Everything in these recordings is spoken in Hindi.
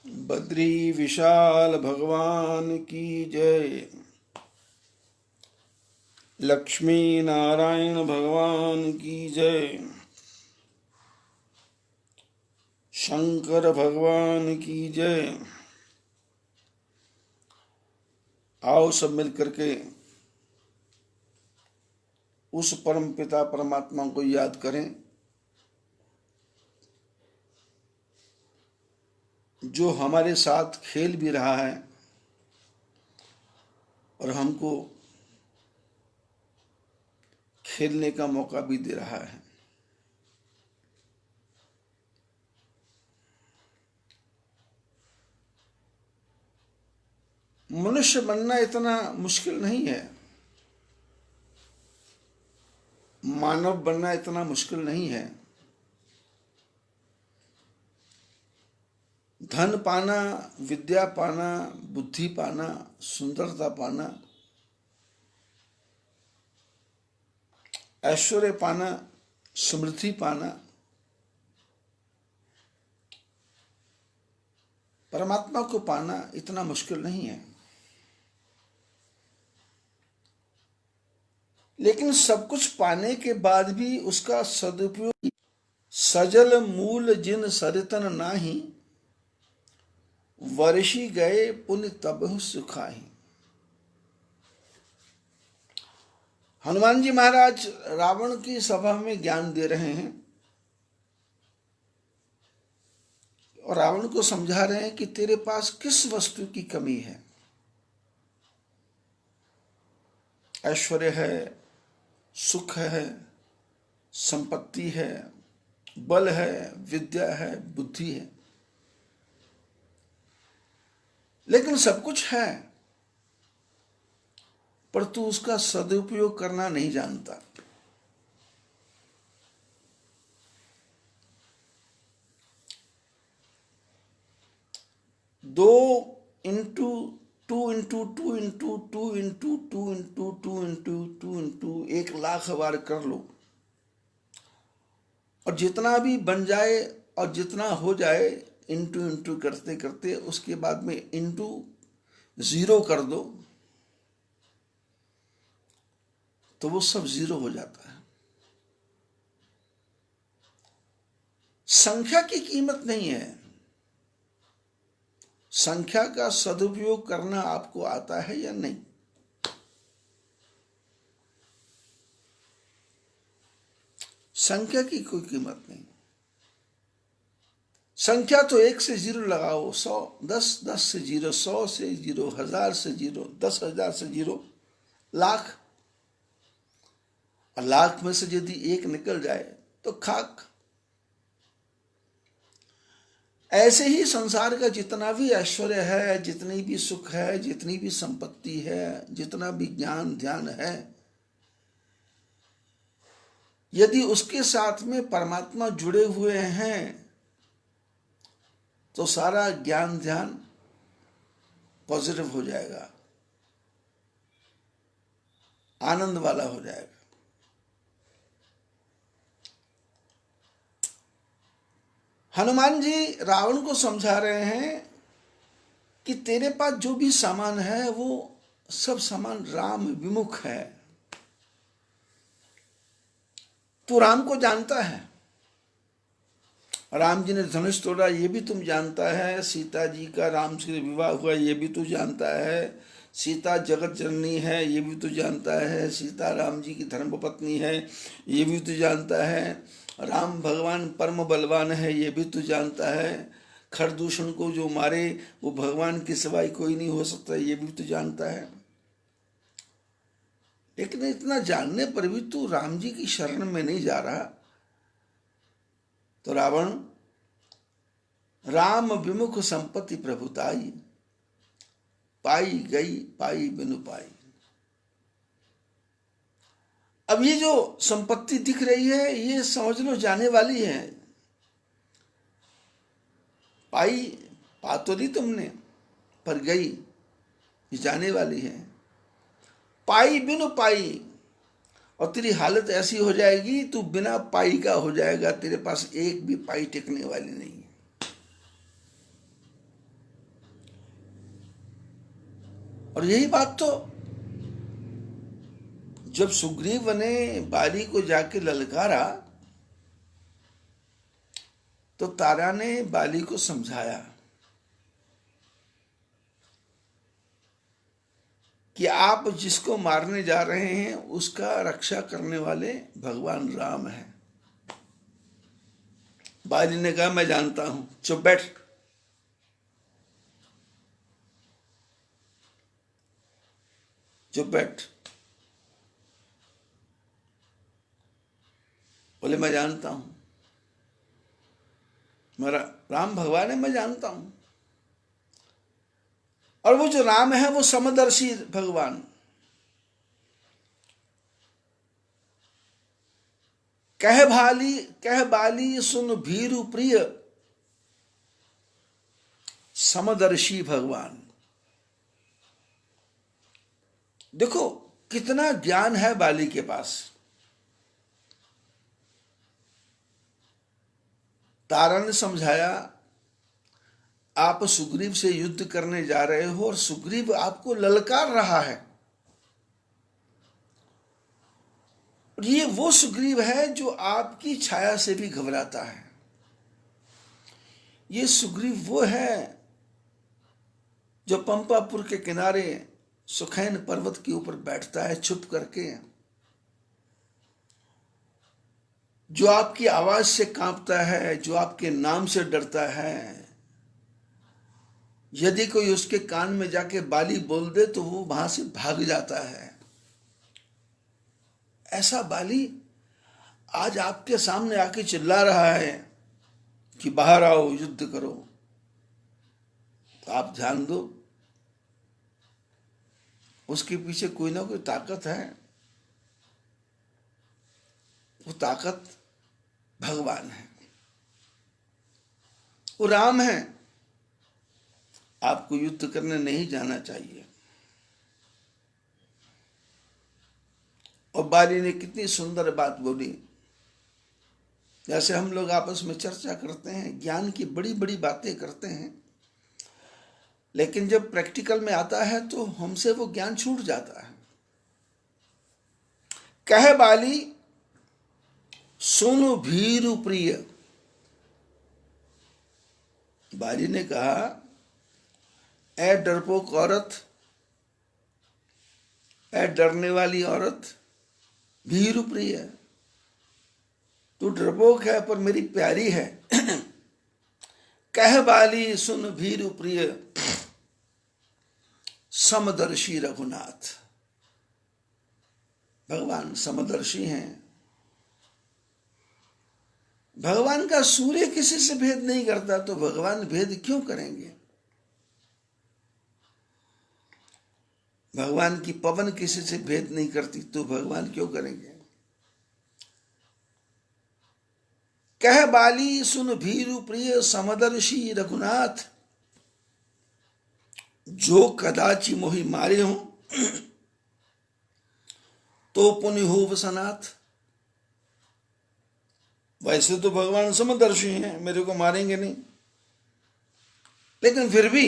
बद्री विशाल भगवान की जय। लक्ष्मी नारायण भगवान की जय। शंकर भगवान की जय। आओ सब मिल करके उस परम पिता परमात्मा को याद करें जो हमारे साथ खेल भी रहा है और हमको खेलने का मौका भी दे रहा है। मनुष्य बनना इतना मुश्किल नहीं है, मानव बनना इतना मुश्किल नहीं है। धन पाना, विद्या पाना, बुद्धि पाना, सुंदरता पाना, ऐश्वर्य पाना, समृद्धि पाना, परमात्मा को पाना इतना मुश्किल नहीं है। लेकिन सब कुछ पाने के बाद भी उसका सदुपयोग, सजल मूल जिन सरितन नाही, वर्षी गए पुण्य तबहु सुखाही। हनुमान जी महाराज रावण की सभा में ज्ञान दे रहे हैं और रावण को समझा रहे हैं कि तेरे पास किस वस्तु की कमी है। ऐश्वर्य है, सुख है, संपत्ति है, बल है, विद्या है, बुद्धि है, लेकिन सब कुछ है पर तू उसका सदुपयोग करना नहीं जानता। दो into two into two into two into two into two into two into 1,00,000 बार कर लो और जितना भी बन जाए और जितना हो जाए इंटू इंटू करते करते उसके बाद में इंटू 0 कर दो तो वो सब 0 हो जाता है। संख्या की कीमत नहीं है, संख्या का सदुपयोग करना आपको आता है या नहीं। संख्या की कोई कीमत नहीं। संख्या तो 1 से 0 लगाओ, 100, 10, 10 से 0, 100 से 0, 1000 से 0, 10,000 से 0, लाख। और लाख में से यदि 1 निकल जाए तो खाक। ऐसे ही संसार का जितना भी ऐश्वर्य है, जितनी भी सुख है, जितनी भी संपत्ति है, जितना भी ज्ञान ध्यान है, यदि उसके साथ में परमात्मा जुड़े हुए हैं तो सारा ज्ञान ध्यान पॉजिटिव हो जाएगा, आनंद वाला हो जाएगा। हनुमान जी रावण को समझा रहे हैं कि तेरे पास जो भी सामान है वो सब सामान राम विमुख है। तू राम को जानता है, राम जी ने धनुष तोड़ा ये भी तुम जानता है, सीता जी का राम से विवाह हुआ ये भी तू जानता है, सीता जगत जननी है ये भी तू जानता है, सीता राम जी की धर्मपत्नी है ये भी तू जानता है, राम भगवान परम बलवान है ये भी तू जानता है, खरदूषण को जो मारे वो भगवान के सिवाय कोई नहीं हो सकता ये भी तू जानता है। लेकिन इतना जानने पर भी तू राम जी की शरण में नहीं जा रहा। तो रावण राम विमुख संपत्ति प्रभुताई, पाई गई पाई बिनु पाई। अब ये जो संपत्ति दिख रही है ये समझ लो जाने वाली है। पाई पा तो नहीं तुमने, पर गई ये जाने वाली है। पाई बिनु पाई, और तेरी हालत ऐसी हो जाएगी तू बिना पाई का हो जाएगा, तेरे पास एक भी पाई टिकने वाली नहीं है। और यही बात तो जब सुग्रीव ने बाली को जाके ललकारा तो तारा ने बाली को समझाया कि आप जिसको मारने जा रहे हैं उसका रक्षा करने वाले भगवान राम हैं। बाली ने कहा मैं जानता हूं, चुप बैठ। चुप बैठ। बोले मैं जानता हूं, मेरा राम भगवान है, मैं जानता हूं। और वो जो राम है वो समदर्शी भगवान। कह बाली सुन भीरु प्रिय, समदर्शी भगवान। देखो कितना ज्ञान है बाली के पास। तारा ने समझाया आप सुग्रीव से युद्ध करने जा रहे हो और सुग्रीव आपको ललकार रहा है। ये वो सुग्रीव है जो आपकी छाया से भी घबराता है। ये सुग्रीव वो है जो पंपापुर के किनारे सुखैन पर्वत के ऊपर बैठता है छुप करके, जो आपकी आवाज से कांपता है, जो आपके नाम से डरता है। यदि कोई उसके कान में जाके बाली बोल दे तो वो वहां से भाग जाता है। ऐसा बाली आज आपके सामने आके चिल्ला रहा है कि बाहर आओ, युद्ध करो। तो आप ध्यान दो, उसके पीछे कोई ना कोई ताकत है। वो ताकत भगवान है, वो राम है। आपको युद्ध करने नहीं जाना चाहिए। और बाली ने कितनी सुंदर बात बोली। जैसे हम लोग आपस में चर्चा करते हैं, ज्ञान की बड़ी बड़ी बातें करते हैं, लेकिन जब प्रैक्टिकल में आता है तो हमसे वो ज्ञान छूट जाता है। कह बाली सुन भीरु प्रिय। बाली ने कहा ऐ डरपोक औरत, ऐ डरने वाली औरत, भीरु प्रिय। तू डरपोक है पर मेरी प्यारी है। कह बाली सुन भीरु प्रिय, समदर्शी रघुनाथ। भगवान समदर्शी हैं। भगवान का सूर्य किसी से भेद नहीं करता तो भगवान भेद क्यों करेंगे? भगवान की पवन किसी से भेद नहीं करती तो भगवान क्यों करेंगे? कह बाली सुन भीरु प्रिय, समदर्शी रघुनाथ। जो कदाचि मोहि मारे हूं तो पुण्य हो सनाथ। वैसे तो भगवान समदर्शी हैं, मेरे को मारेंगे नहीं, लेकिन फिर भी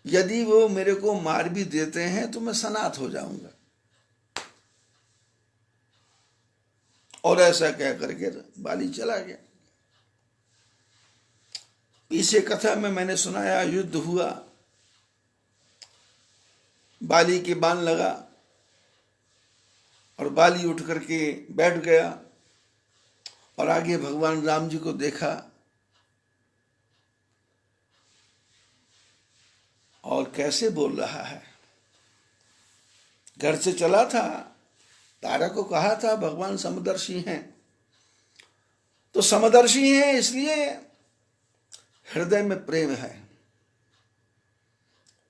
यदि वो मेरे को मार भी देते हैं तो मैं सनाथ हो जाऊंगा। और ऐसा कह करके बाली चला गया। पीछे कथा में मैंने सुनाया, युद्ध हुआ, बाली के बाण लगा और बाली उठ करके बैठ गया और आगे भगवान राम जी को देखा और कैसे बोल रहा है। घर से चला था, तारा को कहा था भगवान समदर्शी हैं, तो समदर्शी हैं इसलिए हृदय में प्रेम है।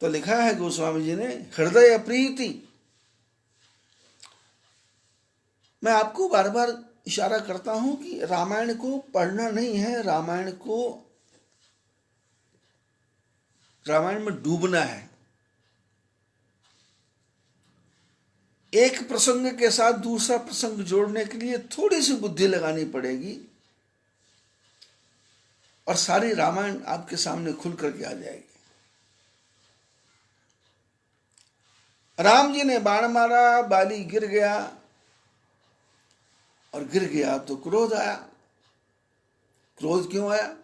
तो लिखा है गोस्वामी जी ने, हृदय प्रीति। मैं आपको बार बार इशारा करता हूं कि रामायण को पढ़ना नहीं है, रामायण में डूबना है। एक प्रसंग के साथ दूसरा प्रसंग जोड़ने के लिए थोड़ी सी बुद्धि लगानी पड़ेगी और सारी रामायण आपके सामने खुल करके आ जाएगी। राम जी ने बाण मारा, बाली गिर गया, और गिर गया तो क्रोध आया। क्रोध क्यों आया?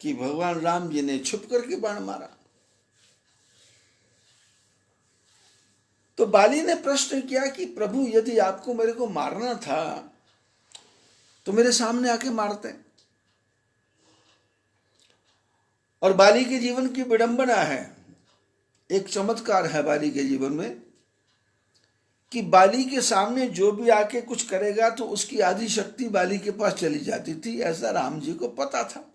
कि भगवान राम जी ने छुप करके बाण मारा। तो बाली ने प्रश्न किया कि प्रभु, यदि आपको मेरे को मारना था तो मेरे सामने आके मारते। और बाली के जीवन की विडंबना है, एक चमत्कार है बाली के जीवन में, कि बाली के सामने जो भी आके कुछ करेगा तो उसकी आधी शक्ति बाली के पास चली जाती थी, ऐसा राम जी को पता था।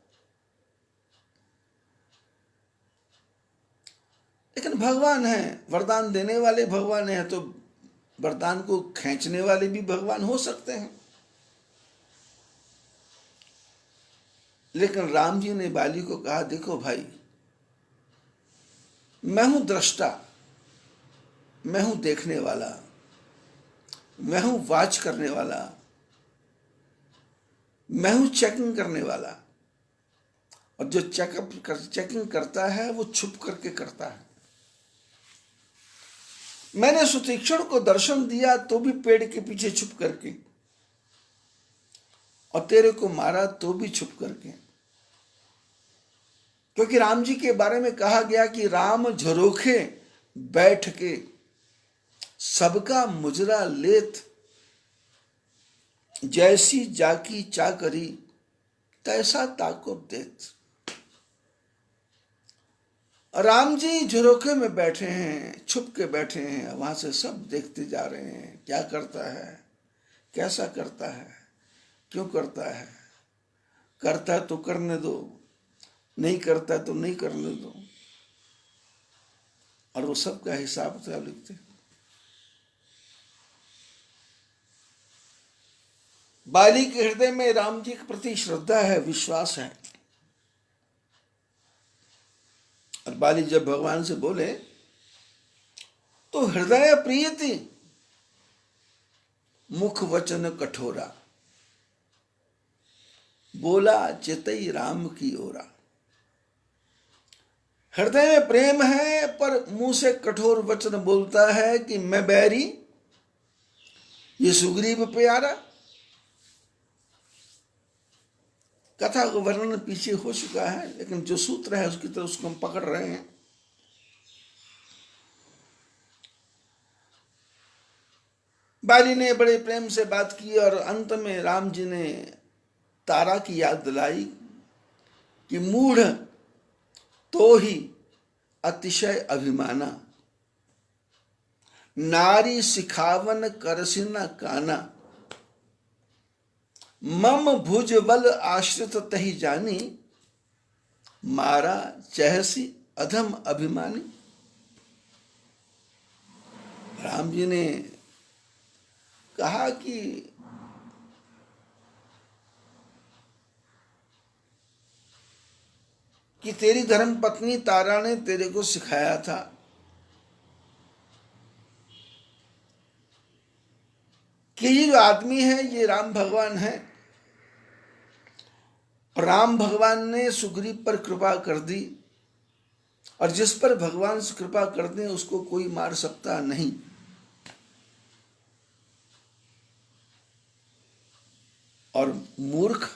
लेकिन भगवान है, वरदान देने वाले भगवान है, तो वरदान को खींचने वाले भी भगवान हो सकते हैं। लेकिन राम जी ने बाली को कहा, देखो भाई, मैं हूं दृष्टा, मैं हूं देखने वाला, मैं हूं वाच करने वाला, मैं हूं चेकिंग करने वाला। और जो चेकिंग करता है वो छुप करके करता है। मैंने सुतीक्षण को दर्शन दिया तो भी पेड़ के पीछे छुप करके, और तेरे को मारा तो भी छुप करके। क्योंकि राम जी के बारे में कहा गया कि राम झरोखे बैठ के सबका मुजरा लेत, जैसी जाकी चाकरी तैसा ताको देत। राम जी झरोखे में बैठे हैं, छुप के बैठे हैं, वहां से सब देखते जा रहे हैं, क्या करता है, कैसा करता है, क्यों करता है। करता तो करने दो, नहीं करता तो नहीं करने दो। और वो सब का हिसाब किताब लिखते। बाली के हृदय में राम जी के प्रति श्रद्धा है, विश्वास है। और बाली जब भगवान से बोले तो हृदय प्रीति मुख वचन कठोरा, बोला चितई राम की ओरा। हृदय में प्रेम है पर मुंह से कठोर वचन बोलता है कि मैं बैरी, ये सुग्रीव प्यारा। कथा का वर्णन पीछे हो चुका है, लेकिन जो सूत्र है उसकी तरफ उसको हम पकड़ रहे हैं। बाली ने बड़े प्रेम से बात की और अंत में राम जी ने तारा की याद दिलाई कि मूढ़ तो ही अतिशय अभिमाना, नारी सिखावन करसिना काना, मम भुज बल आश्रित तही जानी, मारा चहसी अधम अभिमानी। राम जी ने कहा कि तेरी धर्म पत्नी तारा ने तेरे को सिखाया था कि ये जो आदमी है ये राम भगवान है। राम भगवान ने सुग्रीव पर कृपा कर दी, और जिस पर भगवान से कृपा कर दे उसको कोई मार सकता नहीं। और मूर्ख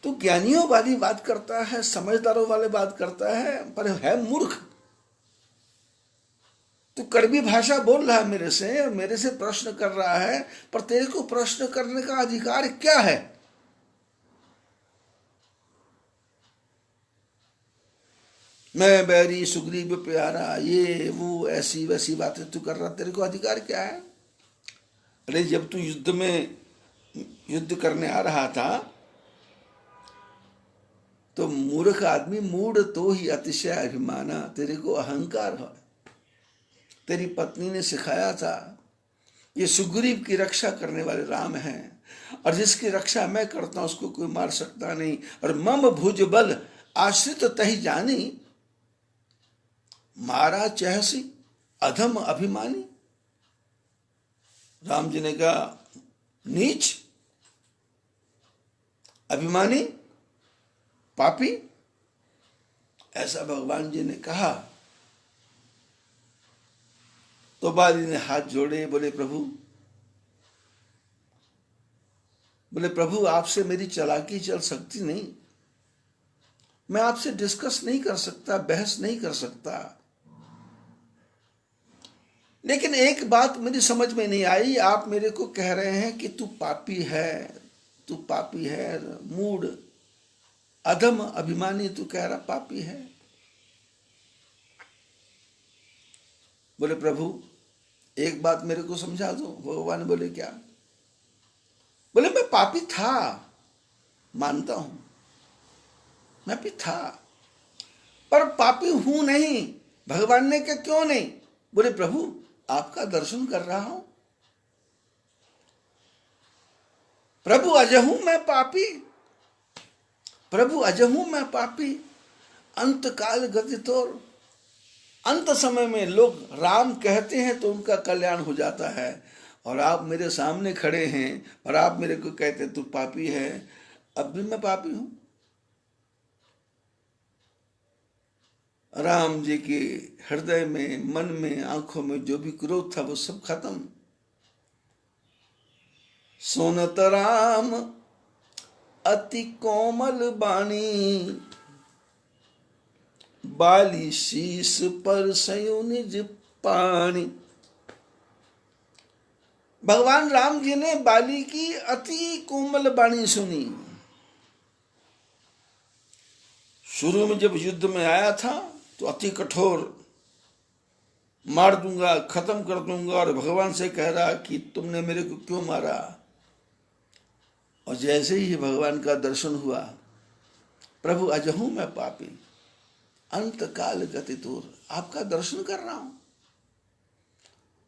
तो ज्ञानियों वाली बात करता है, समझदारों वाले बात करता है, पर है मूर्ख। तू कड़वी भाषा बोल रहा है मेरे से, और मेरे से प्रश्न कर रहा है, पर तेरे को प्रश्न करने का अधिकार क्या है? मैं बैरी सुग्रीव प्यारा, ये वो ऐसी वैसी बातें तू कर रहा, तेरे को अधिकार क्या है? अरे जब तू युद्ध करने आ रहा था तो मूर्ख आदमी, मूढ़ तो ही अतिशय अभिमाना, तेरे को अहंकार है। तेरी पत्नी ने सिखाया था ये सुग्रीव की रक्षा करने वाले राम हैं, और जिसकी रक्षा मैं करता हूं उसको कोई मार सकता नहीं। और मम भुज बल आश्रित तही जानी, मारा चहसी अधम अभिमानी। राम जी ने कहा नीच, अभिमानी, पापी, ऐसा भगवान जी ने कहा तो बाली ने हाथ जोड़े, बोले प्रभु आपसे मेरी चालाकी चल सकती नहीं, मैं आपसे डिस्कस नहीं कर सकता, बहस नहीं कर सकता। लेकिन एक बात मेरी समझ में नहीं आई, आप मेरे को कह रहे हैं कि तू पापी है, मूढ़ अधम अभिमानी, तू कह रहा पापी है। बोले प्रभु एक बात मेरे को समझा दो। भगवान बोले क्या? बोले मैं पापी था, मानता हूं मैं भी था, पर पापी हूं नहीं। भगवान ने कहा क्यों नहीं? बोले प्रभु आपका दर्शन कर रहा हूं, प्रभु अजहूं मैं पापी, प्रभु अजहूं मैं पापी, अंत काल गति तोर। अंत समय में लोग राम कहते हैं तो उनका कल्याण हो जाता है, और आप मेरे सामने खड़े हैं और आप मेरे को कहते तू पापी है। अब भी मैं पापी हूं। राम जी के हृदय में, मन में, आंखों में जो भी क्रोध था वो सब खत्म। सोनत राम अति कोमल बाणी, बाली शीस पर सयो निज पानी। भगवान राम जी ने बाली की अति कोमल बाणी सुनी। शुरू में जब युद्ध में आया था तो अति कठोर, मार दूंगा, खत्म कर दूंगा, और भगवान से कह रहा कि तुमने मेरे को क्यों मारा। और जैसे ही भगवान का दर्शन हुआ, प्रभु अजहूं मैं पापी, अंत काल गति दूर, आपका दर्शन कर रहा हूं।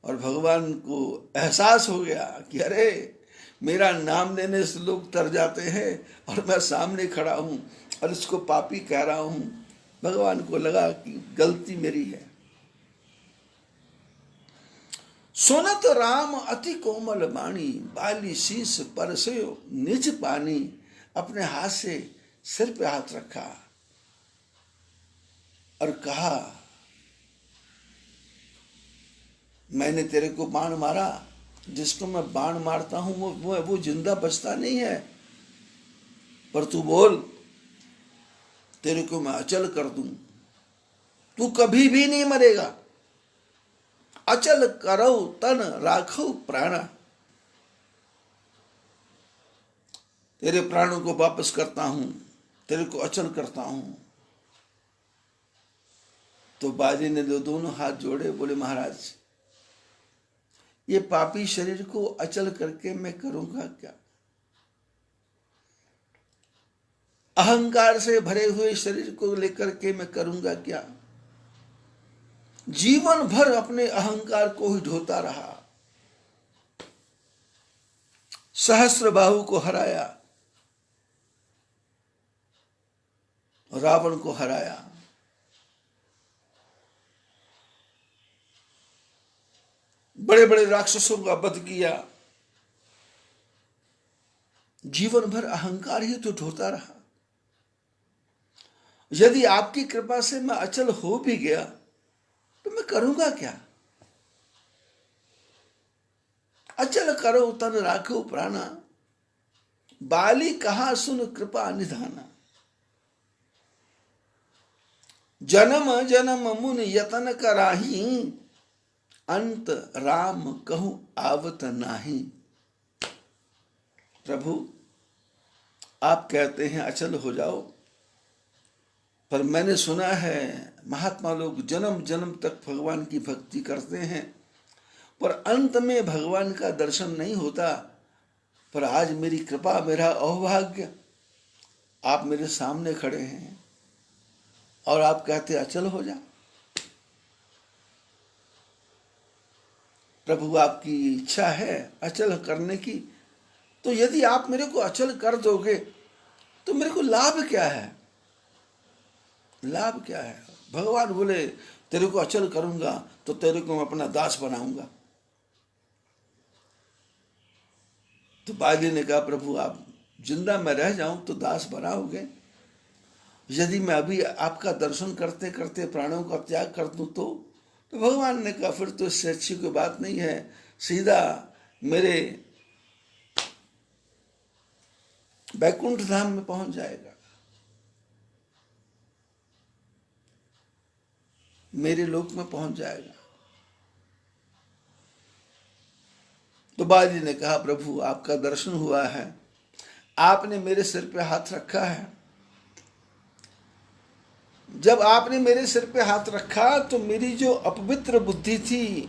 और भगवान को एहसास हो गया कि अरे मेरा नाम लेने से लोग तर जाते हैं और मैं सामने खड़ा हूं और इसको पापी कह रहा हूं। भगवान को लगा कि गलती मेरी है। सोनत राम अति कोमल बाणी, बाली शीस परसयो निज पानी। अपने हाथ से सिर पे हाथ रखा और कहा मैंने तेरे को बाण मारा, जिसको मैं बाण मारता हूं वो जिंदा बचता नहीं है, पर तू बोल, तेरे को मैं अचल कर दूं, तू कभी भी नहीं मरेगा। अचल करो तन राखो प्राण, तेरे प्राणों को वापस करता हूं, तेरे को अचल करता हूं। तो बाजी ने दोनों हाथ जोड़े, बोले महाराज ये पापी शरीर को अचल करके मैं करूंगा क्या? अहंकार से भरे हुए शरीर को लेकर के मैं करूंगा क्या? जीवन भर अपने अहंकार को ही ढोता रहा, सहस्त्रबाहु को हराया, रावण को हराया, बड़े बड़े राक्षसों का वध किया, जीवन भर अहंकार ही तो ढोता रहा। यदि आपकी कृपा से मैं अचल हो भी गया तो मैं करूंगा क्या? अचल करो तन राखो प्राणा, बाली कहा सुन कृपा निधाना। जन्म जन्म मुन यतन कराही, अंत राम कहूं आवत नाही। प्रभु आप कहते हैं अचल हो जाओ, पर मैंने सुना है महात्मा लोग जन्म जन्म तक भगवान की भक्ति करते हैं, पर अंत में भगवान का दर्शन नहीं होता। पर आज मेरी कृपा, मेरा अहोभाग्य, आप मेरे सामने खड़े हैं और आप कहते अचल हो जा। प्रभु आपकी इच्छा है अचल करने की, तो यदि आप मेरे को अचल कर दोगे तो मेरे को लाभ क्या है? लाभ क्या है? भगवान बोले तेरे को अचल करूंगा तो तेरे को मैं अपना दास बनाऊंगा। तो बाली ने कहा प्रभु आप जिंदा मैं रह जाऊं तो दास बनाओगे? यदि मैं अभी आपका दर्शन करते करते प्राणों का त्याग कर दूं तो भगवान ने कहा फिर तो इससे अच्छी कोई बात नहीं है, सीधा मेरे बैकुंठ धाम में पहुंच जाएगा, मेरे लोक में पहुंच जाएगा। तो बाली ने कहा प्रभु आपका दर्शन हुआ है, आपने मेरे सिर पे हाथ रखा है, जब आपने मेरे सिर पे हाथ रखा तो मेरी जो अपवित्र बुद्धि थी,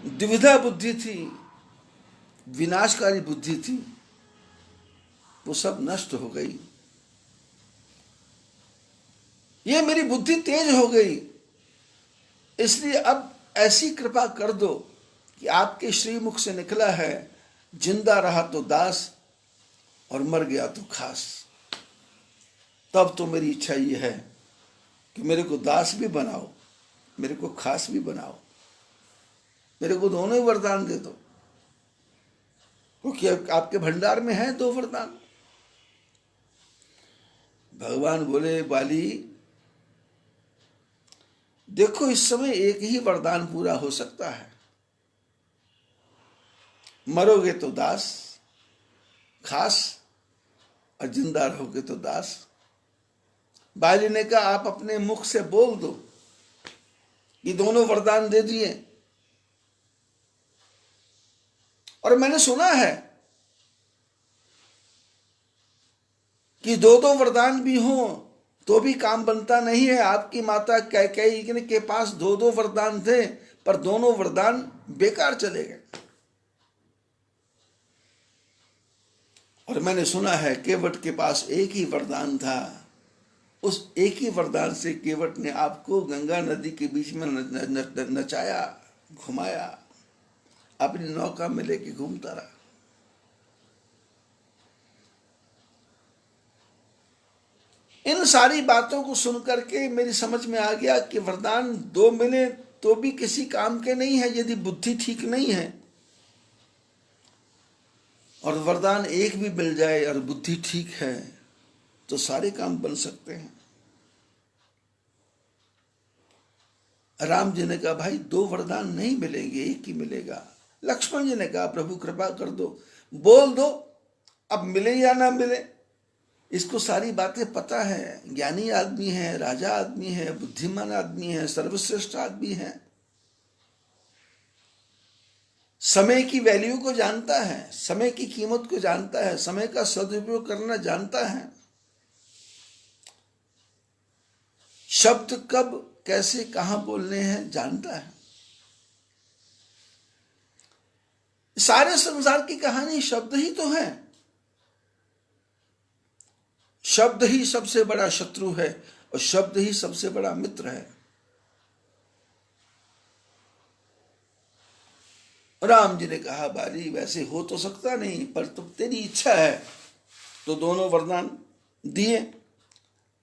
द्विधा बुद्धि थी, विनाशकारी बुद्धि थी, वो सब नष्ट हो गई। ये मेरी बुद्धि तेज हो गई, इसलिए अब ऐसी कृपा कर दो कि आपके श्रीमुख से निकला है, जिंदा रहा तो दास और मर गया तो खास। तब तो मेरी इच्छा ये है कि मेरे को दास भी बनाओ, मेरे को खास भी बनाओ, मेरे को दोनों ही वरदान दे दो, क्योंकि आपके भंडार में है 2 वरदान। भगवान बोले बाली देखो इस समय एक ही वरदान पूरा हो सकता है, मरोगे तो दास खास और जिंदा रहोगे तो दास। बाली ने कहा आप अपने मुख से बोल दो, ये दोनों वरदान दे दिए, और मैंने सुना है कि 2 वरदान भी हों तो भी काम बनता नहीं है। आपकी माता कैकेयी के पास 2 वरदान थे, पर दोनों वरदान बेकार चले गए। और मैंने सुना है केवट के पास एक ही वरदान था, उस एक ही वरदान से केवट ने आपको गंगा नदी के बीच में नचाया, घुमाया, अपनी नौका में लेके घूमता रहा। इन सारी बातों को सुनकर के मेरी समझ में आ गया कि वरदान 2 मिले तो भी किसी काम के नहीं है यदि बुद्धि ठीक नहीं है, और वरदान एक भी मिल जाए और बुद्धि ठीक है तो सारे काम बन सकते हैं। राम जी ने कहा भाई 2 वरदान नहीं मिलेंगे, एक ही मिलेगा। लक्ष्मण जी ने कहा प्रभु कृपा कर दो, बोल दो, अब मिले या ना मिले, इसको सारी बातें पता है, ज्ञानी आदमी है, राजा आदमी है, बुद्धिमान आदमी है, सर्वश्रेष्ठ आदमी है, समय की वैल्यू को जानता है, समय की कीमत को जानता है, समय का सदुपयोग करना जानता है, शब्द कब कैसे कहां बोलने हैं जानता है। सारे संसार की कहानी शब्द ही तो है, शब्द ही सबसे बड़ा शत्रु है और शब्द ही सबसे बड़ा मित्र है। राम जी ने कहा बाली वैसे हो तो सकता नहीं, पर तुम तेरी इच्छा है तो दोनों वरदान दिए,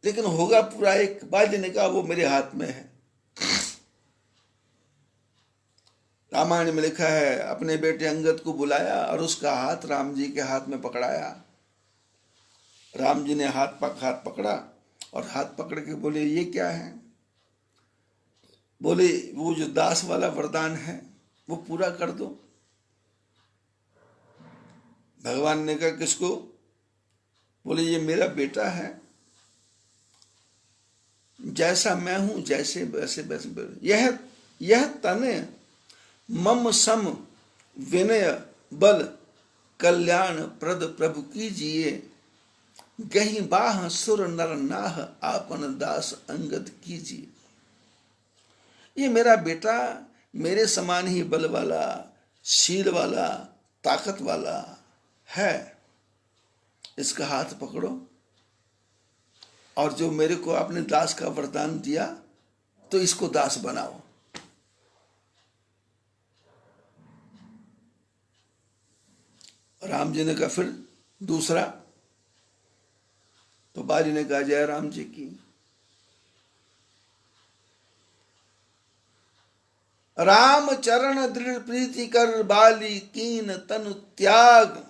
लेकिन होगा पूरा एक। बाली ने कहा वो मेरे हाथ में है। रामायण में लिखा है अपने बेटे अंगद को बुलाया और उसका हाथ राम जी के हाथ में पकड़ाया। राम जी ने हाथ पकड़ा और हाथ पकड़ के बोले ये क्या है? बोले वो जो दास वाला वरदान है वो पूरा कर दो। भगवान ने कहा किसको? बोले ये मेरा बेटा है, जैसा मैं हूं जैसे वैसे वैसे यह तने मम सम विनय बल कल्याण प्रद प्रभु कीजिए, गही बाह सुर नर नाह आपन दास अंगद कीजिए। ये मेरा बेटा मेरे समान ही बल वाला, शील वाला, ताकत वाला है, इसका हाथ पकड़ो और जो मेरे को आपने दास का वरदान दिया तो इसको दास बनाओ। राम जी ने कहा फिर दूसरा? तो बाली ने कहा जय राम जी की। राम चरण दृढ़ प्रीति कर बाली कीन तनु त्याग,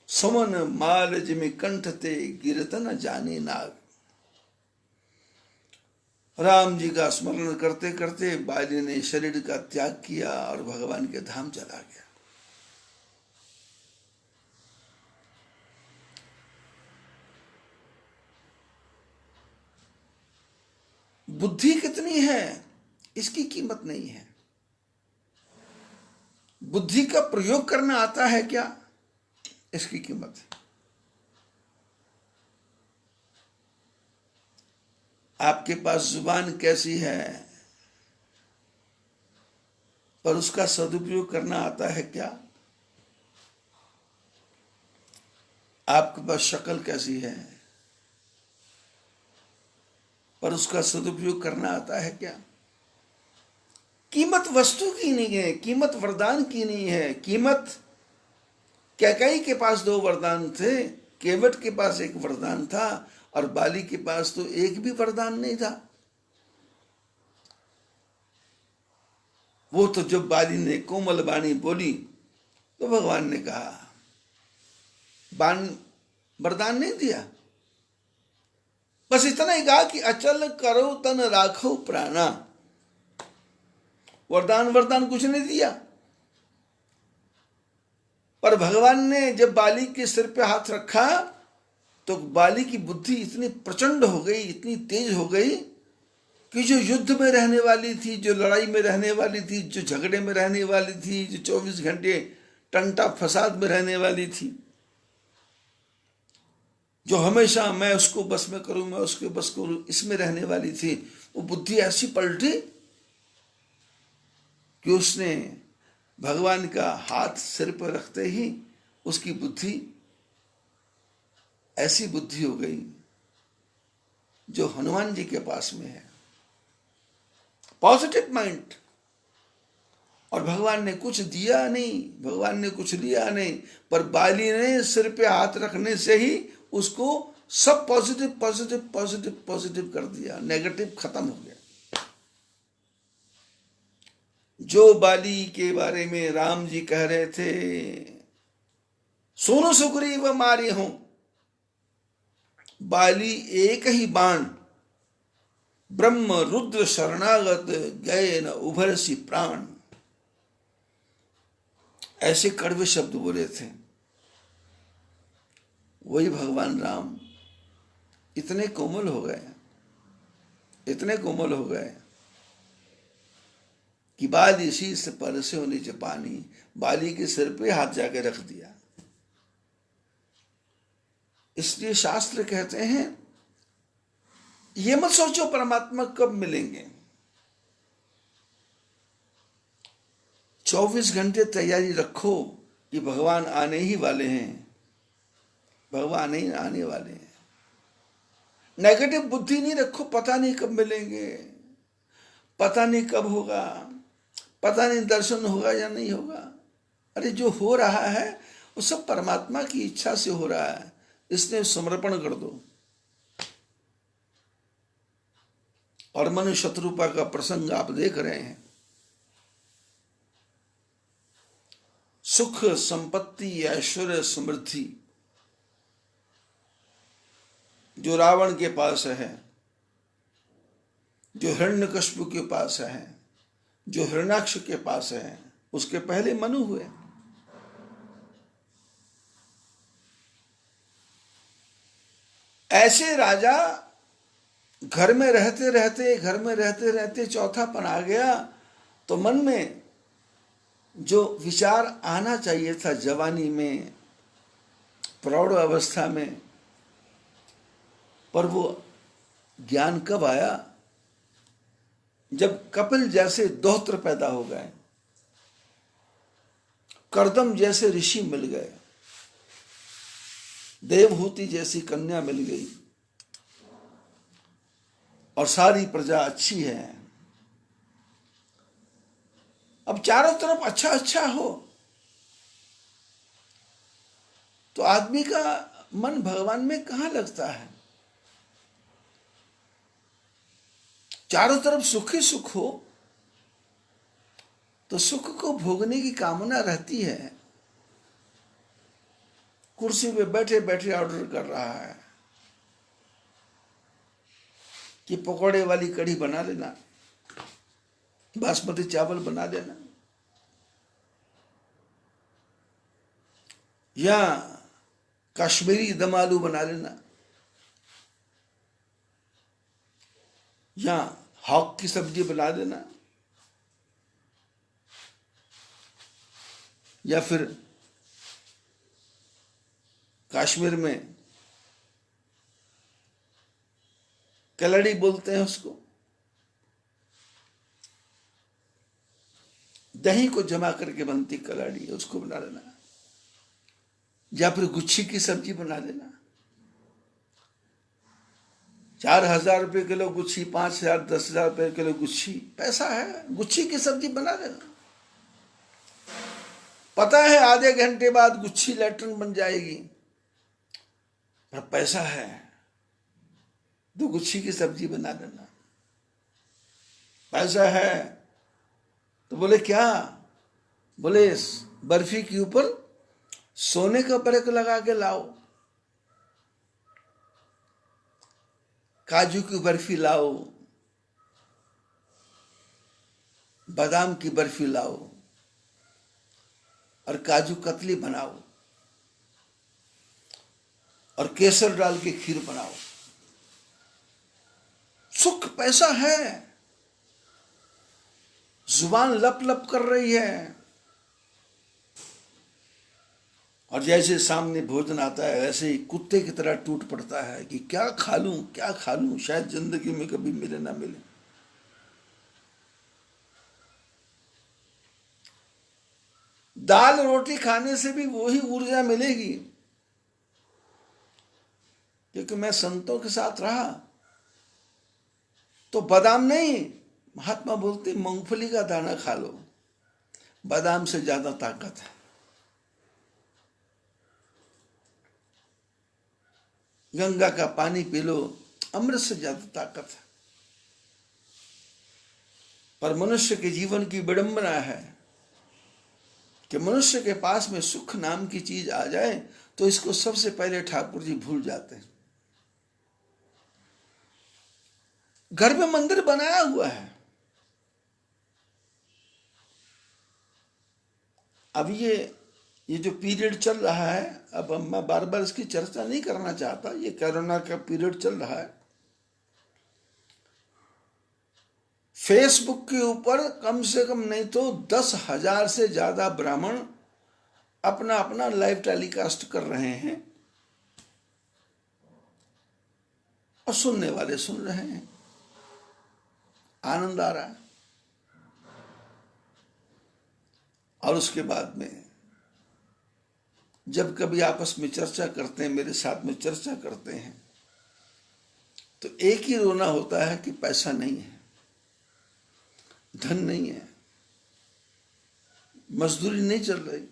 समन माल जिमे कंठ ते गिरत न जाने नाग। राम जी का स्मरण करते करते बाली ने शरीर का त्याग किया और भगवान के धाम चला गया। बुद्धि कितनी है इसकी कीमत नहीं है। बुद्धि का प्रयोग करना आता है क्या, इसकी कीमत है। आपके पास जुबान कैसी है पर उसका सदुपयोग करना आता है क्या। आपके पास शक्ल कैसी है पर उसका सदुपयोग करना आता है क्या। कीमत वस्तु की नहीं है, कीमत वरदान की नहीं है। कीमत कैकेयी के पास 2 वरदान थे, केवट के पास 1 वरदान था और बाली के पास तो एक भी वरदान नहीं था। वो तो जब बाली ने कोमल वाणी बोली तो भगवान ने कहा, बाण वरदान नहीं दिया, बस इतना ही कहा कि अचल करो तन राखो प्राणा। वरदान कुछ नहीं दिया। पर भगवान ने जब बाली के सिर पे हाथ रखा तो बाली की बुद्धि इतनी प्रचंड हो गई, इतनी तेज हो गई कि जो युद्ध में रहने वाली थी, जो लड़ाई में रहने वाली थी, जो झगड़े में रहने वाली थी, जो 24 घंटे टंटा फसाद में रहने वाली थी, जो हमेशा मैं उसको बस में करूं, मैं उसके बस करूं, इसमें रहने वाली थी, वो बुद्धि ऐसी पलटी कि उसने भगवान का हाथ सिर पर रखते ही उसकी बुद्धि ऐसी बुद्धि हो गई जो हनुमान जी के पास में है, पॉजिटिव माइंड। और भगवान ने कुछ दिया नहीं, भगवान ने कुछ लिया नहीं, पर बाली ने सिर पे हाथ रखने से ही उसको सब पॉजिटिव पॉजिटिव पॉजिटिव पॉजिटिव कर दिया, नेगेटिव खत्म हो गया। जो बाली के बारे में राम जी कह रहे थे, सोनो सुग्रीव मारे हों, बाली एक ही बाण, ब्रह्म रुद्र शरणागत गए न उभरसी प्राण। ऐसे कड़वे शब्द बोले थे। वही भगवान राम इतने कोमल हो गए, इतने कोमल हो गए कि बाली शीस पर से नीचे पानी, बाली के सिर पे हाथ जाके रख दिया। इसलिए शास्त्र कहते हैं ये मत सोचो परमात्मा कब मिलेंगे, 24 घंटे तैयारी रखो कि भगवान आने ही वाले हैं, भगवान ही आने वाले हैं। नेगेटिव बुद्धि नहीं रखो, पता नहीं कब मिलेंगे, पता नहीं कब होगा, पता नहीं दर्शन होगा या नहीं होगा। अरे जो हो रहा है वो सब परमात्मा की इच्छा से हो रहा है, इसने समर्पण कर दो। और मनु शत्रुपा का प्रसंग आप देख रहे हैं। सुख संपत्ति ऐश्वर्य समृद्धि जो रावण के पास है, जो हिरण्यकश्यप के पास है, जो हिरण्याक्ष के पास है, उसके पहले मनु हुए। ऐसे राजा घर में रहते रहते चौथापन आ गया तो मन में जो विचार आना चाहिए था जवानी में, प्रौढ़ अवस्था में, पर वो ज्ञान कब आया जब कपिल जैसे दोहत्र पैदा हो गए, कर्दम जैसे ऋषि मिल गए, देवहूति जैसी कन्या मिल गई और सारी प्रजा अच्छी है। अब चारों तरफ अच्छा अच्छा हो तो आदमी का मन भगवान में कहां लगता है। चारों तरफ सुख ही सुख हो तो सुख को भोगने की कामना रहती है। कुर्सी पे बैठे बैठे ऑर्डर कर रहा है कि पकौड़े वाली कढ़ी बना लेना, बासमती चावल बना देना, या कश्मीरी दम आलू बना लेना, या हॉक की सब्जी बना देना, या फिर कश्मीर में कलड़ी बोलते हैं उसको, दही को जमा करके बनती कलड़ी, उसको बना लेना, या फिर गुच्छी की सब्जी बना देना। 4,000 रुपये किलो गुच्छी, 5,000, 10,000 रुपये किलो गुच्छी, पैसा है, गुच्छी की सब्जी बना देना। पता है आधे घंटे बाद गुच्छी लैट्रिन बन जाएगी, पर पैसा है तो गुच्छी की सब्जी बना देना। पैसा है तो बोले क्या, बोले बर्फी के ऊपर सोने का परख लगा के लाओ, काजू की बर्फी लाओ, बादाम की बर्फी लाओ, और काजू कतली बनाओ, और केसर डाल के खीर बनाओ। सुख पैसा है, जुबान लप लप कर रही है, और जैसे सामने भोजन आता है वैसे ही कुत्ते की तरह टूट पड़ता है कि क्या खा लूं, क्या खा लूं, शायद जिंदगी में कभी मिले ना मिले। दाल रोटी खाने से भी वही ऊर्जा मिलेगी, क्योंकि मैं संतों के साथ रहा तो बादाम नहीं, महात्मा बोलते मूंगफली का दाना खा लो, बादाम से ज्यादा ताकत है। गंगा का पानी पी लो, अमृत से ज्यादा ताकत है। पर मनुष्य के जीवन की विडंबना है कि मनुष्य के पास में सुख नाम की चीज आ जाए तो इसको सबसे पहले ठाकुर जी भूल जाते हैं। घर में मंदिर बनाया हुआ है, अब ये जो पीरियड चल रहा है, अब मैं बार बार इसकी चर्चा नहीं करना चाहता, ये कोरोना का पीरियड चल रहा है। फेसबुक के ऊपर कम से कम नहीं तो 10,000 से ज्यादा ब्राह्मण अपना अपना लाइव टेलीकास्ट कर रहे हैं, और सुनने वाले सुन रहे हैं, आनंद आ रहा है। और उसके बाद में जब कभी आपस में चर्चा करते हैं, मेरे साथ में चर्चा करते हैं, तो एक ही रोना होता है कि पैसा नहीं है, धन नहीं है, मजदूरी नहीं चल रही।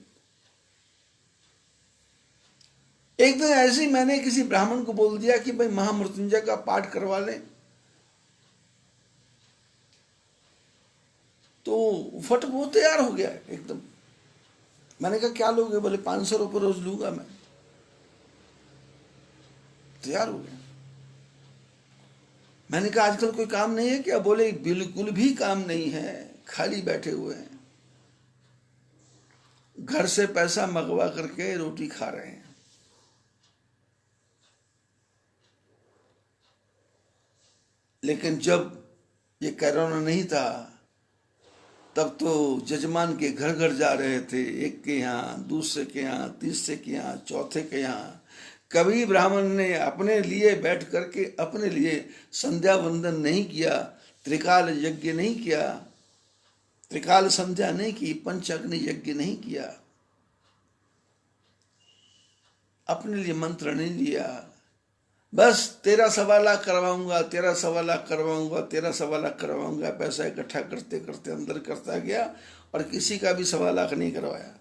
एक दिन ऐसे ही मैंने किसी ब्राह्मण को बोल दिया कि भाई महामृत्युंजय का पाठ करवा लें, तो फट वो तैयार हो गया एकदम। मैंने कहा क्या लोगे, बोले 500 रुपये रोज लूंगा मैं। तैयार हो गया। मैंने कहा आजकल कोई काम नहीं है क्या, बोले बिल्कुल भी काम नहीं है, खाली बैठे हुए हैं, घर से पैसा मंगवा करके रोटी खा रहे हैं। लेकिन जब ये कोरोना नहीं था तब तो जजमान के घर घर जा रहे थे, एक के यहाँ, दूसरे के यहाँ, तीसरे के यहाँ, चौथे के यहाँ। कभी ब्राह्मण ने अपने लिए बैठ करके अपने लिए संध्या वंदन नहीं किया, त्रिकाल यज्ञ नहीं किया, त्रिकाल संध्या नहीं की, पंचअग्नि यज्ञ नहीं किया, अपने लिए मंत्र नहीं लिया। बस 13 लाख करवाऊंगा, 13 करवाऊंगा, 13 करवाऊंगा, पैसा इकट्ठा करते करते अंदर करता गया, और किसी का भी 1.25 नहीं करवाया।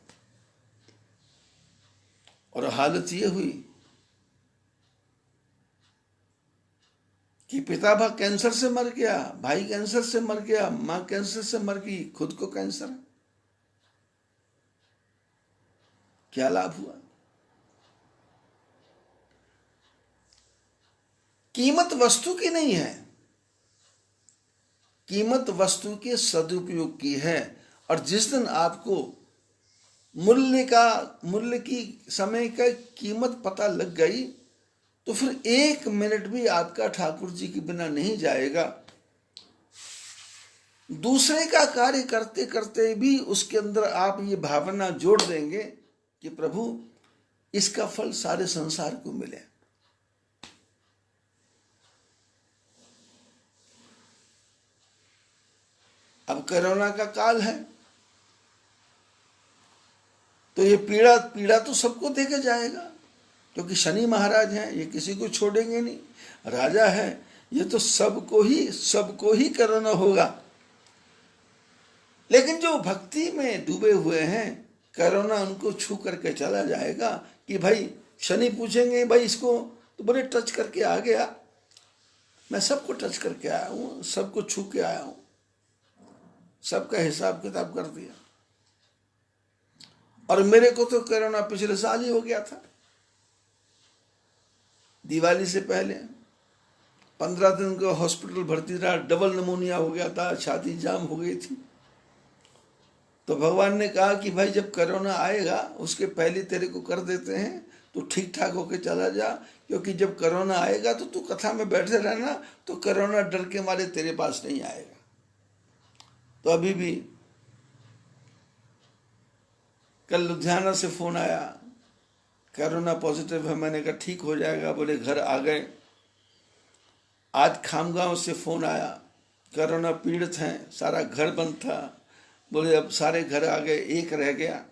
और हालत ये हुई कि पिता कैंसर से मर गया, भाई कैंसर से मर गया, मां कैंसर से मर गई, खुद को कैंसर है। क्या लाभ हुआ? कीमत वस्तु की नहीं है, कीमत वस्तु के सदुपयोग की है। और जिस दिन आपको मूल्य की समय का कीमत पता लग गई तो फिर 1 मिनट भी आपका ठाकुर जी के बिना नहीं जाएगा। दूसरे का कार्य करते करते भी उसके अंदर आप ये भावना जोड़ देंगे कि प्रभु इसका फल सारे संसार को मिले। अब कोरोना का काल है तो ये पीड़ा तो सबको देके जाएगा, क्योंकि शनि महाराज हैं, ये किसी को छोड़ेंगे नहीं। राजा है, ये तो सबको ही कोरोना होगा। लेकिन जो भक्ति में डूबे हुए हैं, कोरोना उनको छू करके चला जाएगा। कि भाई शनि पूछेंगे भाई इसको, तो बोले टच करके आ गया, मैं सबको टच करके आया हूँ, सबको छू के आया हूँ, सबका हिसाब किताब कर दिया। और मेरे को तो कोरोना पिछले साल ही हो गया था, दिवाली से पहले 15 दिन को हॉस्पिटल भर्ती रहा, डबल निमोनिया हो गया था, छाती जाम हो गई थी। तो भगवान ने कहा कि भाई जब कोरोना आएगा उसके पहले तेरे को कर देते हैं, तो ठीक ठाक होके चला जा, क्योंकि जब कोरोना आएगा तो तू कथा में बैठे रहना, तो कोरोना डर के मारे तेरे पास नहीं आएगा। तो अभी भी कल लुधियाना से फोन आया, कोरोना पॉजिटिव है। मैंने कहा ठीक हो जाएगा, बोले घर आ गए। आज खामगांव से फोन आया, कोरोना पीड़ित हैं, सारा घर बंद था, बोले अब सारे घर आ गए, एक रह गया।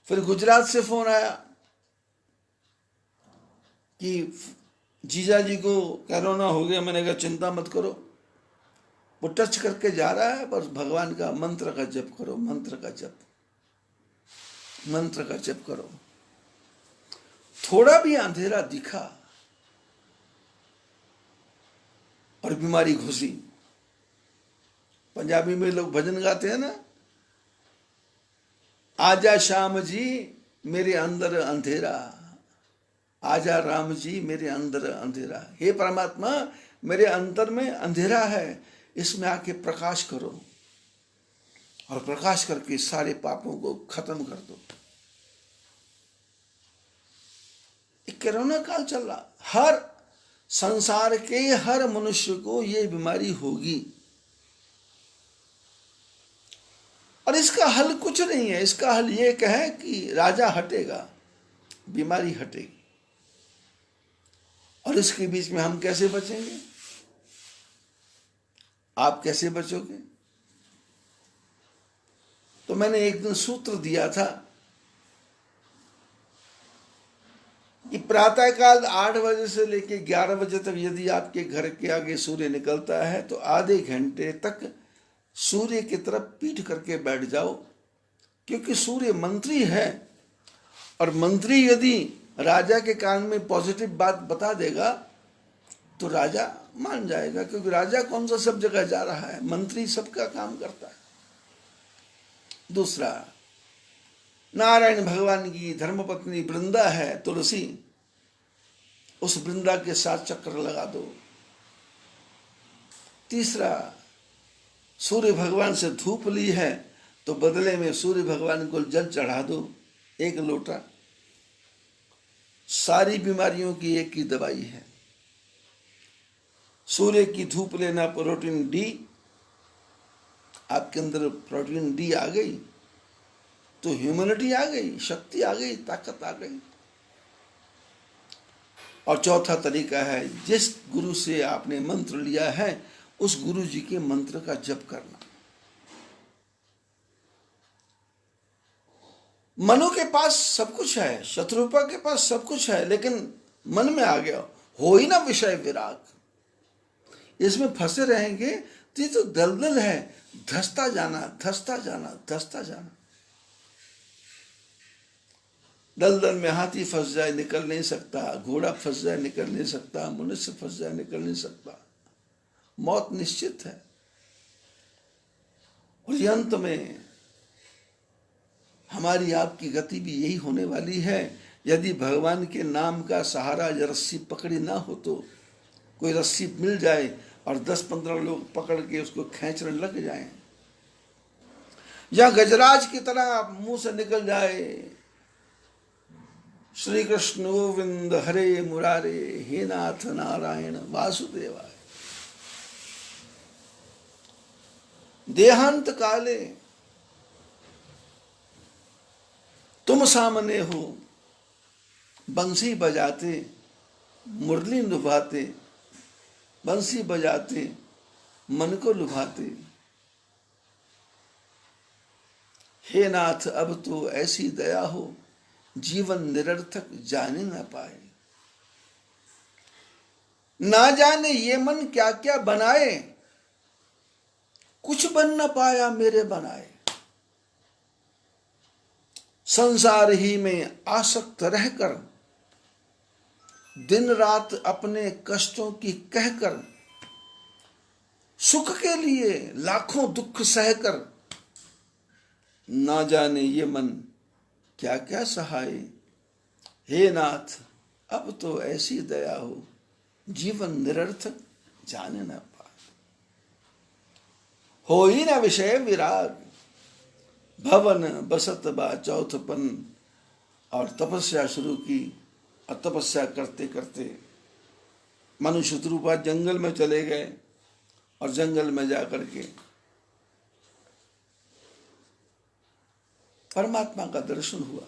फिर गुजरात से फोन आया कि जीजा जी को कोरोना हो गया। मैंने कहा चिंता मत करो, वो टच करके जा रहा है, बस भगवान का मंत्र का जप करो, मंत्र का जप करो। थोड़ा भी अंधेरा दिखा और बीमारी घुसी। पंजाबी में लोग भजन गाते हैं ना, आजा श्याम जी मेरे अंदर अंधेरा, आजा राम जी मेरे अंदर अंधेरा। हे परमात्मा, मेरे अंदर में अंधेरा है, इसमें आके प्रकाश करो, और प्रकाश करके सारे पापों को खत्म कर दो। कोरोना काल चल रहा, हर संसार के हर मनुष्य को ये बीमारी होगी, और इसका हल कुछ नहीं है। इसका हल ये कहे कि राजा हटेगा, बीमारी हटेगी। और इसके बीच में हम कैसे बचेंगे? आप कैसे बचोगे? तो मैंने एक दिन सूत्र दिया था कि प्रातःकाल 8 बजे से लेकर 11 बजे तक यदि आपके घर के आगे सूर्य निकलता है तो आधे घंटे तक सूर्य की तरफ पीठ करके बैठ जाओ, क्योंकि सूर्य मंत्री है, और मंत्री यदि राजा के कान में पॉजिटिव बात बता देगा तो राजा मान जाएगा, क्योंकि राजा कौन सा सब जगह जा रहा है, मंत्री सबका काम करता है। दूसरा, नारायण भगवान की धर्मपत्नी वृंदा है तुलसी, उस वृंदा के साथ चक्र लगा दो। तीसरा, सूर्य भगवान से धूप ली है तो बदले में सूर्य भगवान को जल चढ़ा दो 1 लोटा। सारी बीमारियों की एक ही दवाई है, सूर्य की धूप लेना। प्रोटीन डी, आपके अंदर प्रोटीन डी आ गई तो ह्यूमैनिटी आ गई, शक्ति आ गई, ताकत आ गई। और चौथा तरीका है, जिस गुरु से आपने मंत्र लिया है उस गुरु जी के मंत्र का जप करना। मनु के पास सब कुछ है, शत्रुपा के पास सब कुछ है, लेकिन मन में आ गया, हो ही ना विषय विराग, इसमें फंसे रहेंगे तो ये तो दलदल है, धसता जाना, धसता जाना, धसता जाना। दलदल में हाथी फंस जाए निकल नहीं सकता, घोड़ा फंस जाए निकल नहीं सकता, मनुष्य फंस जाए निकल नहीं सकता, मौत निश्चित है। और अंत में हमारी आपकी गति भी यही होने वाली है यदि भगवान के नाम का सहारा या रस्सी पकड़ी ना हो तो कोई रस्सी मिल जाए और 10-15 लोग पकड़ के उसको खींचने लग जाएं, या गजराज की तरह मुंह से निकल जाए, श्री कृष्ण गोविंद हरे मुरारे हे नाथ नारायण वासुदेवाय। देहांत काले तुम सामने हो, बंसी बजाते मुरली लुभाते, बंसी बजाते मन को लुभाते। हे नाथ अब तो ऐसी दया हो, जीवन निरर्थक जाने न पाए। ना जाने ये मन क्या क्या बनाए, कुछ बन न पाया मेरे बनाए। संसार ही में आसक्त रहकर, दिन रात अपने कष्टों की कहकर, सुख के लिए लाखों दुख सहकर, ना जाने ये मन क्या क्या सहाय। हे नाथ अब तो ऐसी दया हो, जीवन निरर्थक जाने न पाए। हो ही न विषय विराग, भवन बसत बा चौथपन। और तपस्या शुरू की, और तपस्या करते करते मनुष्य रूपा जंगल में चले गए, और जंगल में जाकर के परमात्मा का दर्शन हुआ।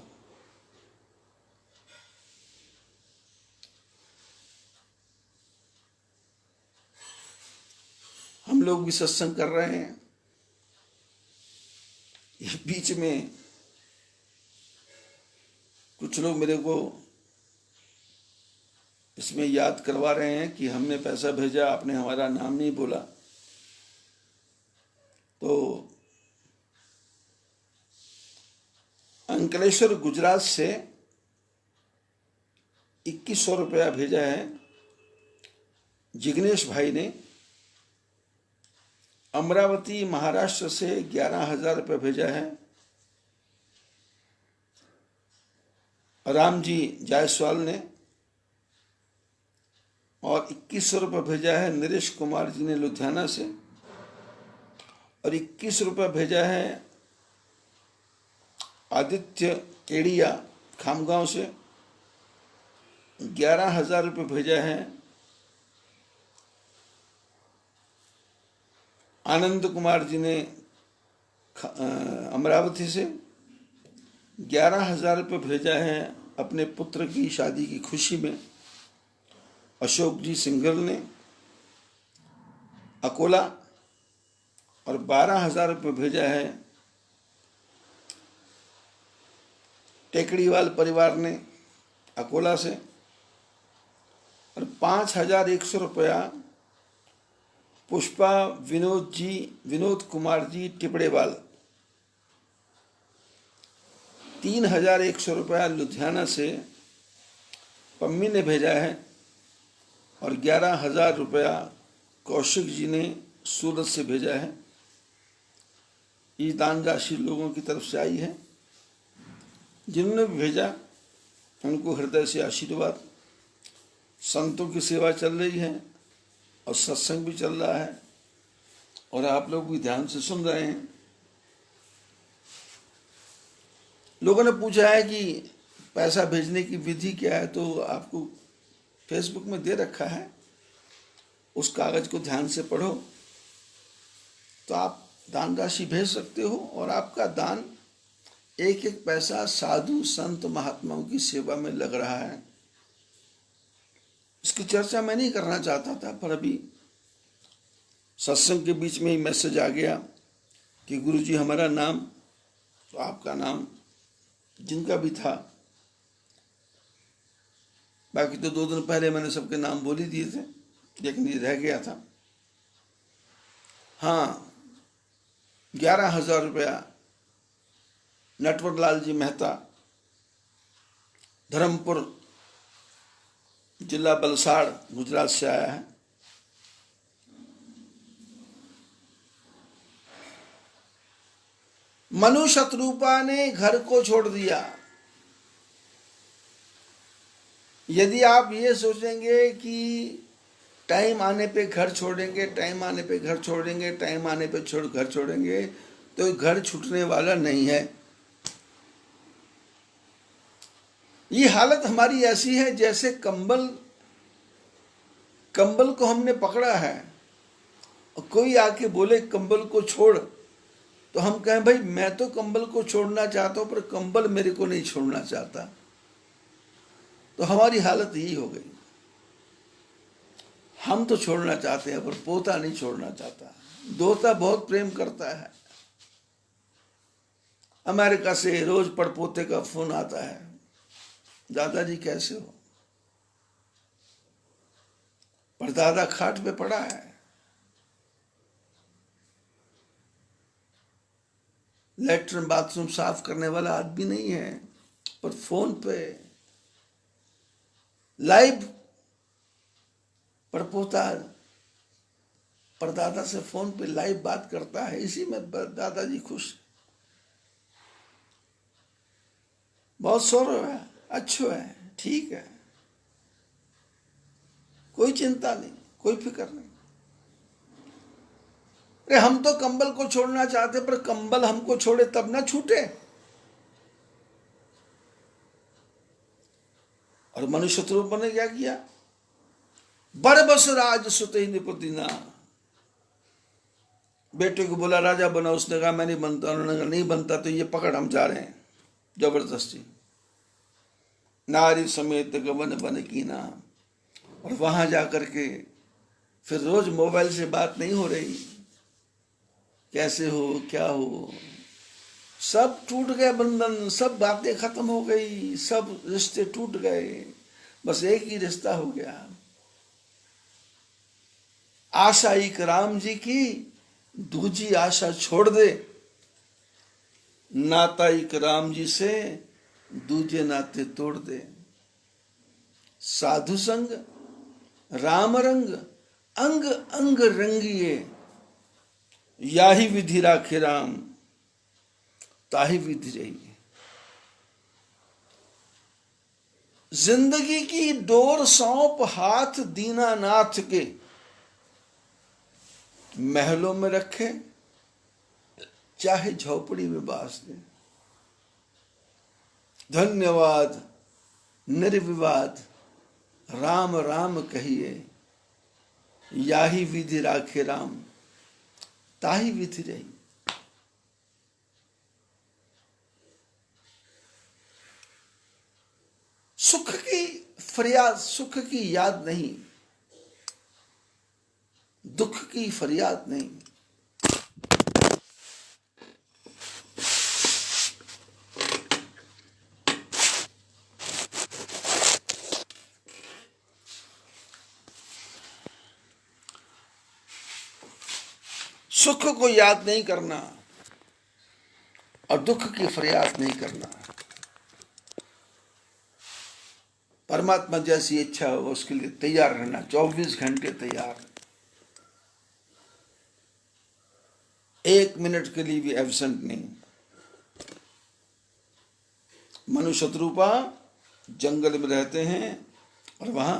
हम लोग भी सत्संग कर रहे हैं, ये बीच में कुछ लोग मेरे को इसमें याद करवा रहे हैं कि हमने पैसा भेजा, आपने हमारा नाम नहीं बोला। तो अंकलेश्वर गुजरात से 2100 रुपया भेजा है जिग्नेश भाई ने। अमरावती महाराष्ट्र से 11,000 रुपये भेजा है रामजी जायसवाल ने, और 2100 रुपये भेजा है नरेश कुमार जी ने लुधियाना से, और 21 रुपये भेजा है आदित्य केड़िया खामगांव से। 11,000 रुपये भेजा है आनंद कुमार जी ने अमरावती से। 11,000 रुपये भेजा है अपने पुत्र की शादी की खुशी में अशोक जी सिंघल ने अकोला, और 12,000 रुपये भेजा है टेकड़ीवाल परिवार ने अकोला से, और 5,100 रुपया पुष्पा विनोद कुमार जी टिपड़ेवाल। 3,100 रुपया लुधियाना से पम्मी ने भेजा है, और 11,000 रुपया कौशिक जी ने सूरत से भेजा है। ये दान राशि लोगों की तरफ से आई है। जिन्होंने भी भेजा उनको हृदय से आशीर्वाद। संतों की सेवा चल रही है और सत्संग भी चल रहा है, और आप लोग भी ध्यान से सुन रहे हैं। लोगों ने पूछा है कि पैसा भेजने की विधि क्या है, तो आपको फेसबुक में दे रखा है, उस कागज को ध्यान से पढ़ो तो आप दान राशि भेज सकते हो। और आपका दान एक एक पैसा साधु संत महात्माओं की सेवा में लग रहा है। इसकी चर्चा मैं नहीं करना चाहता था, पर अभी सत्संग के बीच में ही मैसेज आ गया कि गुरुजी हमारा नाम, तो आपका नाम जिनका भी था, बाकी तो 2 दिन पहले मैंने सबके नाम बोल ही दिए थे, लेकिन ये रह गया था। हाँ, 11,000 रुपया नटवर लाल जी मेहता, धर्मपुर जिला बलसाड़ गुजरात से आया है। मनु शत्रुपा ने घर को छोड़ दिया, यदि आप ये सोचेंगे कि टाइम आने पे घर छोड़ेंगे, टाइम आने पे घर छोड़ेंगे, टाइम आने पे घर छोड़ेंगे, तो घर छूटने वाला नहीं है। ये हालत हमारी ऐसी है जैसे कंबल को हमने पकड़ा है और कोई आके बोले कंबल को छोड़, तो हम कहें भाई मैं तो कंबल को छोड़ना चाहता हूं पर कंबल मेरे को नहीं छोड़ना चाहता। तो हमारी हालत यही हो गई। हम तो छोड़ना चाहते हैं पर पोता नहीं छोड़ना चाहता। दोता बहुत प्रेम करता है। अमेरिका से रोज पड़पोते का फोन आता है, दादाजी कैसे हो? पर दादा खाट पे पड़ा है, लेटरिन बाथरूम साफ करने वाला आदमी नहीं है, पर फोन पे लाइव पड़पोता परदादा से फोन पे लाइव बात करता है। इसी में दादाजी खुश, बहुत सौर है, अच्छो है, ठीक है, कोई चिंता नहीं, कोई फिक्र नहीं। अरे हम तो कंबल को छोड़ना चाहते पर कंबल हमको छोड़े तब ना छूटे। और मनुष्य रूप ने क्या किया? बरबस राज सुते ही निपुतिना, बेटे को बोला राजा बना, उसने कहा मैं नहीं बनता। उन्होंने कहा नहीं बनता तो ये पकड़, हम जा रहे हैं जबरदस्ती। नारी समेत गवन बन की ना। और वहां जाकर के फिर रोज मोबाइल से बात नहीं हो रही, कैसे हो, क्या हो, सब टूट गए बंधन, सब बातें खत्म हो गई, सब रिश्ते टूट गए, बस एक ही रिश्ता हो गया। आशा एक राम जी की, दूजी आशा छोड़ दे, नाता एक राम जी से, दूजे नाते तोड़ दे। साधु संग राम रंग, अंग अंग रंगिए, याही विधि राखे राम, ताही विधि रही। जिंदगी की डोर सौंप हाथ दीनानाथ के, महलों में रखे चाहे झोपड़ी में बास दे। धन्यवाद निर्विवाद राम राम कहिए, याही विधि राखे राम, ताही विधि रही। सुख की फरियाद, सुख की याद नहीं, दुख की फरियाद नहीं। सुख को याद नहीं करना और दुख की फरियाद नहीं करना। परमात्मा जैसी इच्छा हो उसके लिए तैयार रहना, 24 घंटे तैयार, 1 मिनट के लिए भी एब्सेंट नहीं। मनु शत्रुपा जंगल में रहते हैं और वहां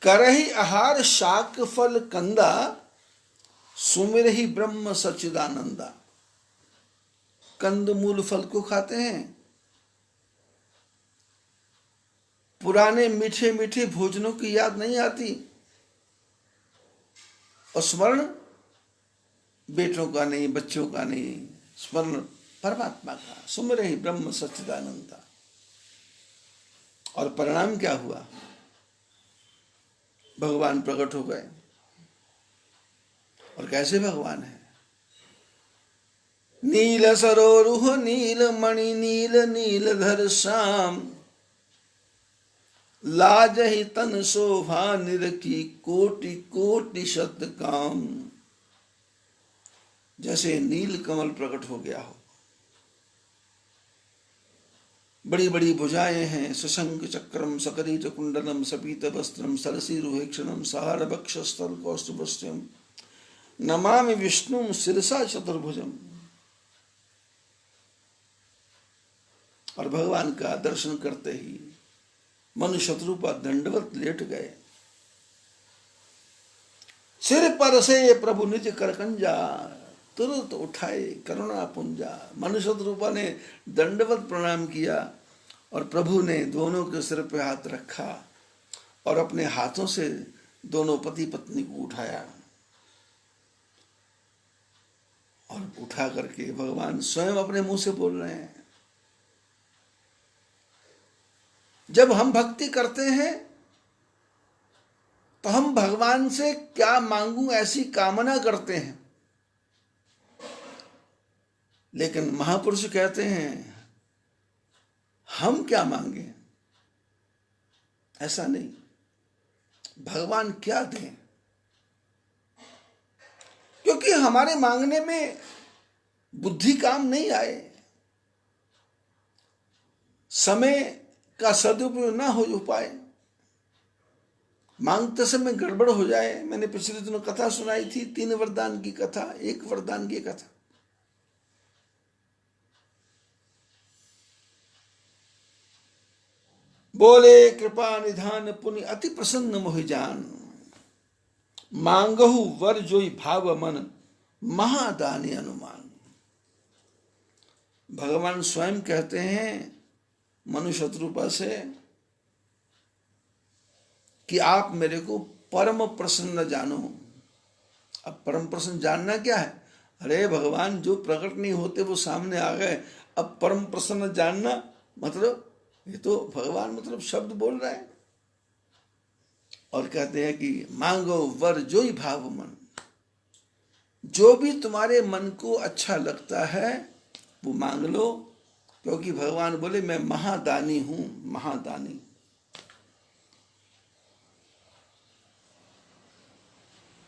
करही आहार शाक फल कंदा, सुमिर ही ब्रह्म सच्चिदानंदा। कंद मूल फल को खाते हैं, पुराने मीठे मीठे भोजनों की याद नहीं आती, और स्मरण बेटों का नहीं, बच्चों का नहीं, स्मरण परमात्मा का, सुमिर ही ब्रह्म सच्चिदानंदा। और परिणाम क्या हुआ? भगवान प्रकट हो गए। और कैसे भगवान है? नील सरोरुह नील मणि नील नीलधर श्याम, लाज ही तन शोभा निरखी कोटि कोटि शत काम। जैसे नील कमल प्रकट हो गया हो, बड़ी बड़ी भुजाएं हैं, सशंक चक्रम सकरीट कुंडलम सपीत वस्त्रम सरसी रुहेक्षणम सहार बक्षस्थल कौस्तुभस्यम, नमामि विष्णु शिरसा चतुर्भुजम। और भगवान का दर्शन करते ही मनु शत्रुपा दंडवत लेट गए। सिर पर से प्रभु निज करकंजा, तुरंत उठाए करुणा पुंजा। मनु शत्रुपा ने दंडवत प्रणाम किया और प्रभु ने दोनों के सिर पे हाथ रखा और अपने हाथों से दोनों पति पत्नी को उठाया और उठा करके भगवान स्वयं अपने मुंह से बोल रहे हैं। जब हम भक्ति करते हैं तो हम भगवान से क्या मांगूं ऐसी कामना करते हैं, लेकिन महापुरुष कहते हैं हम क्या मांगे, ऐसा नहीं, भगवान क्या दें। क्योंकि हमारे मांगने में बुद्धि काम नहीं आए, समय का सदुपयोग ना हो पाए, मांगते समय गड़बड़ हो जाए। मैंने पिछले दिनों कथा सुनाई थी, 3 वरदान की कथा, 1 वरदान की कथा। बोले कृपा निधान पुनि अति प्रसन्न मोहि जान, मांगहु वर जोई भाव मन महादानी अनुमान। भगवान स्वयं कहते हैं मनु शत्रुपा से कि आप मेरे को परम प्रसन्न जानो। अब परम प्रसन्न जानना क्या है? अरे भगवान जो प्रकट नहीं होते वो सामने आ गए, अब परम प्रसन्न जानना मतलब ये तो भगवान मतलब शब्द बोल रहे हैं। और कहते हैं कि मांगो वर जोई भाव मन, जो भी तुम्हारे मन को अच्छा लगता है वो मांग लो, क्योंकि भगवान बोले मैं महादानी हूं, महादानी।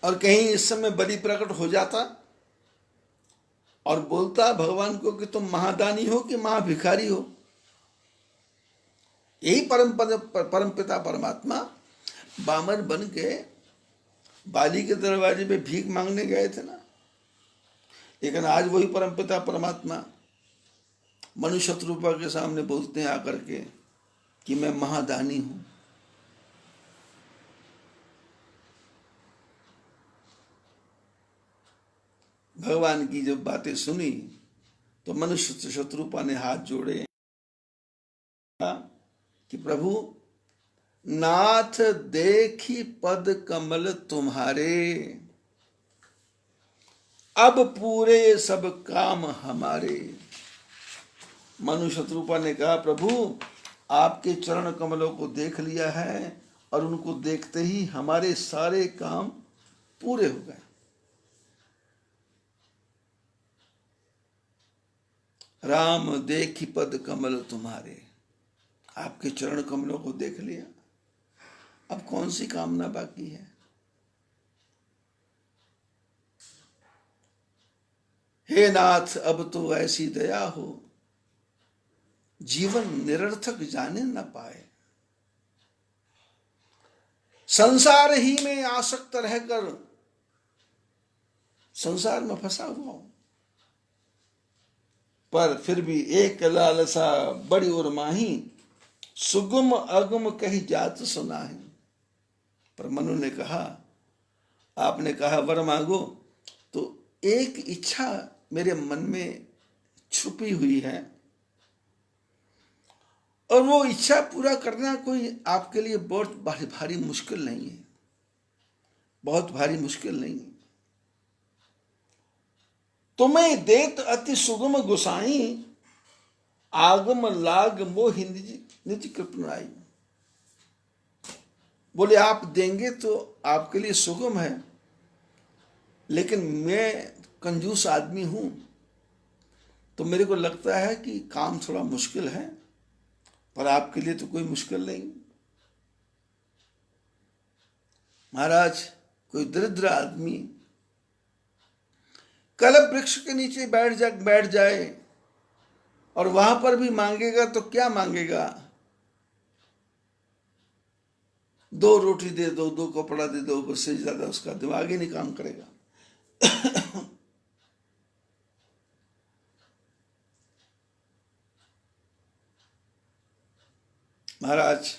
और कहीं इस समय बलि प्रकट हो जाता और बोलता भगवान को कि तुम महादानी हो कि महाभिखारी हो। यही परम पिता परमात्मा बामन बन के बाली के दरवाजे पे भीख मांगने गए थे ना, लेकिन आज वही परम पिता परमात्मा मनु शत्रुपा के सामने बोलते हैं आकर के कि मैं महादानी हूं। भगवान की जब बातें सुनी तो मनुष्य शत्रुपा ने हाथ जोड़े कि प्रभु नाथ देखी पद कमल तुम्हारे, अब पूरे सब काम हमारे। मनु शत्रुपा ने कहा प्रभु आपके चरण कमलों को देख लिया है और उनको देखते ही हमारे सारे काम पूरे हो गए। राम देखी पद कमल तुम्हारे, आपके चरण कमलों को देख लिया, अब कौन सी कामना बाकी है। हे नाथ अब तो ऐसी दया हो, जीवन निरर्थक जाने न पाए। संसार ही में आसक्त रहकर संसार में फंसा हुआ हूं, पर फिर भी एक लालसा बड़ी और माही, सुगम अगम कही जात सुनाही। पर मनु ने कहा, आपने कहा वर मांगो, तो एक इच्छा मेरे मन में छुपी हुई है और वो इच्छा पूरा करना कोई आपके लिए बहुत भारी मुश्किल नहीं है, बहुत भारी मुश्किल नहीं है। तुम्हें देत अति सुगम गुसाई, आगम लाग मोहि निज कृपनाई। बोले आप देंगे तो आपके लिए सुगम है, लेकिन मैं कंजूस आदमी हूं तो मेरे को लगता है कि काम थोड़ा मुश्किल है, पर आपके लिए तो कोई मुश्किल नहीं। महाराज कोई दरिद्र आदमी कलप वृक्ष के नीचे बैठ जाए और वहां पर भी मांगेगा तो क्या मांगेगा? 2 रोटी दे दो, 2 कपड़ा दे दो, बस से ज्यादा उसका दिमाग ही नहीं काम करेगा। महाराज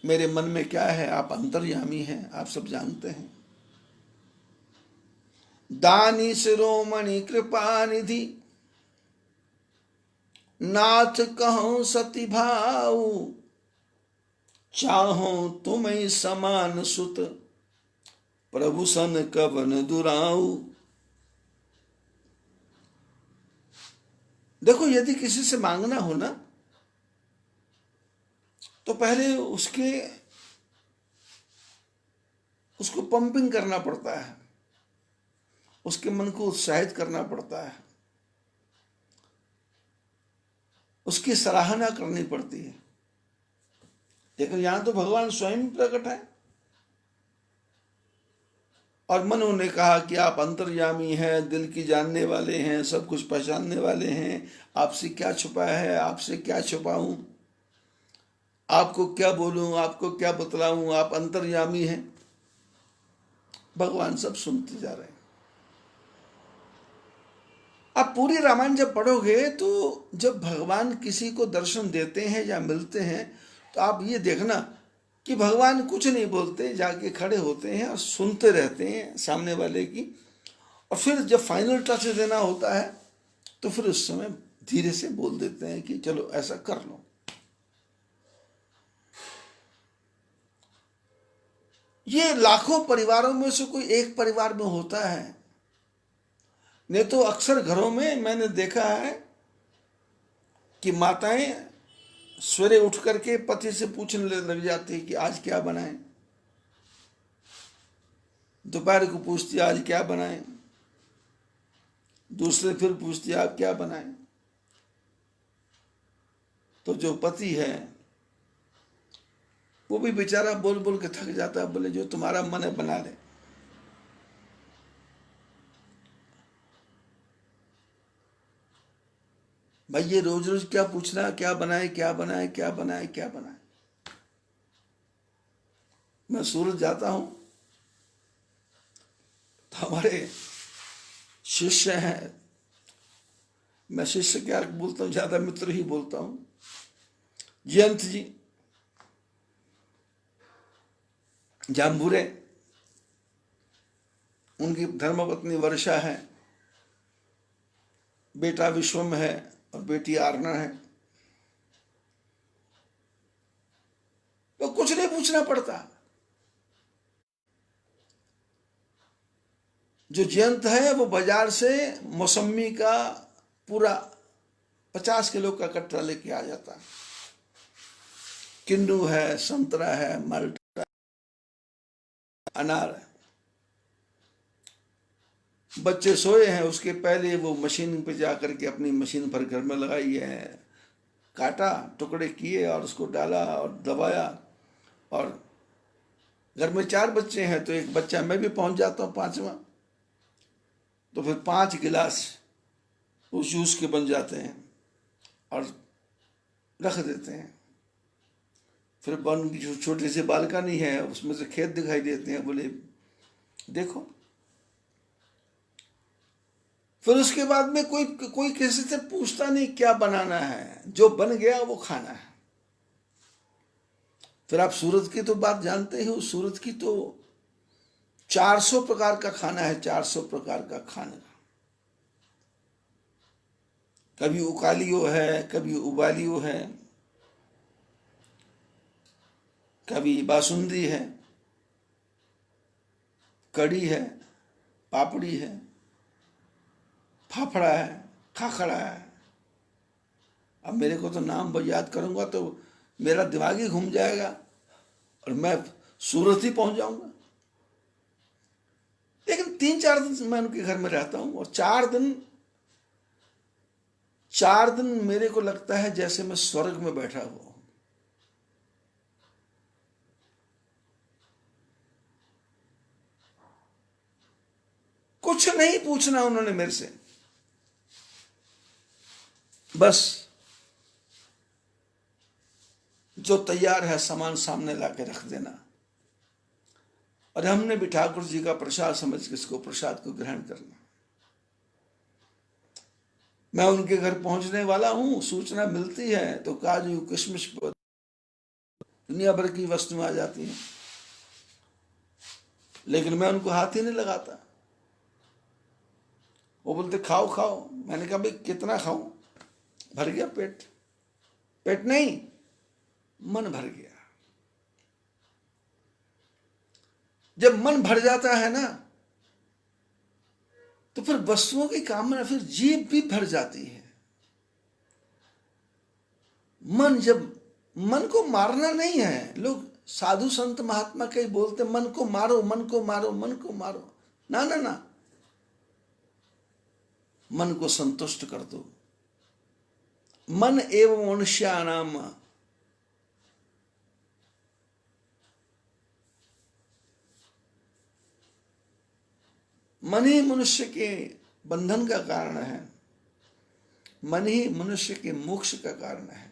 मेरे मन में क्या है, आप अंतर्यामी हैं, आप सब जानते हैं। दानी शिरोमणि कृपा निधि, नाथ कहो सती भाऊ, चाहो तुम्हें समान सुत, प्रभु सन कवन दुराऊ। देखो, यदि किसी से मांगना हो ना, तो पहले उसको पंपिंग करना पड़ता है, उसके मन को उत्साहित करना पड़ता है, उसकी सराहना करनी पड़ती है। लेकिन यहां तो भगवान स्वयं प्रकट है और मनु ने कहा कि आप अंतर्यामी हैं, दिल की जानने वाले हैं, सब कुछ पहचानने वाले हैं, आपसे क्या छुपा है, आपसे क्या छुपाऊं, आपको क्या बोलूं, आपको क्या बतलाऊं, आप अंतर्यामी हैं। भगवान सब सुनते जा रहे हैं। आप पूरी रामायण जब पढ़ोगे तो जब भगवान किसी को दर्शन देते हैं या मिलते हैं, तो आप ये देखना कि भगवान कुछ नहीं बोलते, जाके खड़े होते हैं और सुनते रहते हैं सामने वाले की, और फिर जब फाइनल टच देना होता है तो फिर उस समय धीरे से बोल देते हैं कि चलो ऐसा कर लो। ये लाखों परिवारों में से कोई एक परिवार में होता है। नहीं तो अक्सर घरों में मैंने देखा है कि माताएं सवेरे उठ करके पति से पूछने लग जाती है कि आज क्या बनाएं, दोपहर को पूछती है आज क्या बनाएं, दूसरे फिर पूछती है आप क्या बनाएं। तो जो पति है वो भी बेचारा बोल बोल के थक जाता है, बोले जो तुम्हारा मन है बना ले। भाई ये रोज रोज क्या पूछना, क्या बनाए क्या बनाए क्या बनाए क्या बनाए। मैं सूरत जाता हूं तो हमारे शिष्य हैं, मैं शिष्य क्या बोलता हूं, ज्यादा मित्र ही बोलता हूं, जयंत जी जाम्बुरे, उनकी धर्मपत्नी वर्षा है, बेटा विश्वम है और बेटी आरना है। तो कुछ नहीं पूछना पड़ता। जो जयंत है वो बाजार से मौसमी का पूरा 50 किलो का कट्टा लेके आ जाता है। किन्नू है, संतरा है, माल्टा, अनार है। बच्चे सोए हैं, उसके पहले वो मशीन पे जाकर के अपनी मशीन पर घर में लगाई है, काटा, टुकड़े किए और उसको डाला और दबाया। और घर में 4 बच्चे हैं तो एक बच्चा मैं भी पहुंच जाता हूँ 5वां, तो फिर 5 गिलास उस जूस के बन जाते हैं और रख देते हैं। फिर बन जो छोटी सी बालकनी है उसमें से खेत दिखाई देते हैं, बोले देखो। फिर उसके बाद में कोई किसी से पूछता नहीं क्या बनाना है, जो बन गया वो खाना है। फिर आप सूरत की तो बात जानते हो, सूरत की तो 400 प्रकार का खाना है, 400 प्रकार का खाना। कभी उकालियो है, कभी उबालियो है, कभी बासुंदी है, कड़ी है, पापड़ी है, फाफड़ा है, खाखड़ा है। अब मेरे को तो नाम याद करूंगा तो मेरा दिमाग ही घूम जाएगा और मैं सूरत ही पहुंच जाऊंगा। लेकिन 3-4 दिन मैं उनके घर में रहता हूं और 4 दिन मेरे को लगता है जैसे मैं स्वर्ग में बैठा हुआ हूं। कुछ नहीं पूछना उन्होंने मेरे से, बस जो तैयार है सामान सामने लाके रख देना और हमने भी ठाकुर जी का प्रसाद समझ के इसको प्रसाद को ग्रहण करना। मैं उनके घर पहुंचने वाला हूं, सूचना मिलती है तो काजू किशमिश दुनिया भर की वस्तुएं आ जाती हैं, लेकिन मैं उनको हाथ ही नहीं लगाता। वो बोलते खाओ खाओ। मैंने कहा भाई कितना खाऊं? भर गया पेट? पेट नहीं, मन भर गया। जब मन भर जाता है ना, तो फिर वस्तुओं की कामना, फिर जीभ भी भर जाती है। मन को मारना नहीं है। लोग साधु संत महात्मा कई बोलते मन को मारो, मन को मारो, मन को मारो। ना ना ना, मन को संतुष्ट कर दो। मन एवं मनुष्याणाम मन ही मनुष्य के बंधन का कारण है, मन ही मनुष्य के मोक्ष का कारण है।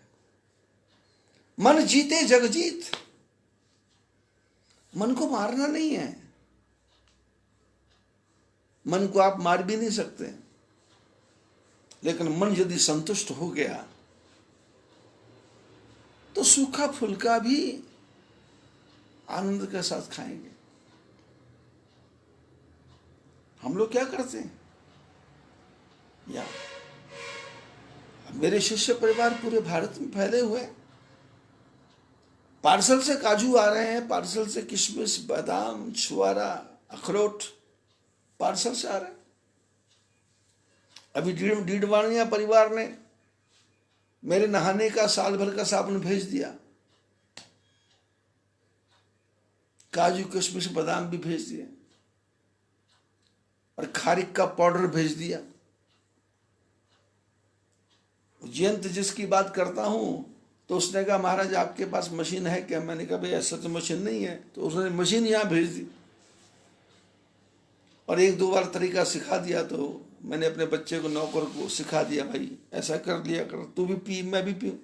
मन जीते जग जीत। मन को मारना नहीं है। मन को आप मार भी नहीं सकते, लेकिन मन यदि संतुष्ट हो गया तो सूखा फुल्का भी आनंद के साथ खाएंगे। हम लोग क्या करते हैं? या मेरे शिष्य परिवार पूरे भारत में फैले हुए हैं। पार्सल से काजू आ रहे हैं, पार्सल से किशमिश, बादाम, छुआरा, अखरोट पार्सल से आ रहे हैं। अभी डीडवानिया परिवार ने मेरे नहाने का साल भर का साबुन भेज दिया, काजू किशमिश बादाम भी भेज दिए, और खारिक का पाउडर भेज दिया। जयंत जिसकी बात करता हूं, तो उसने कहा महाराज आपके पास मशीन है क्या? मैंने कहा भाई ऐसा तो मशीन नहीं है। तो उसने मशीन यहां भेज दी और एक दो बार तरीका सिखा दिया। तो मैंने अपने बच्चे को, नौकर को सिखा दिया, भाई ऐसा कर लिया कर, तू भी पी, मैं भी पीऊं।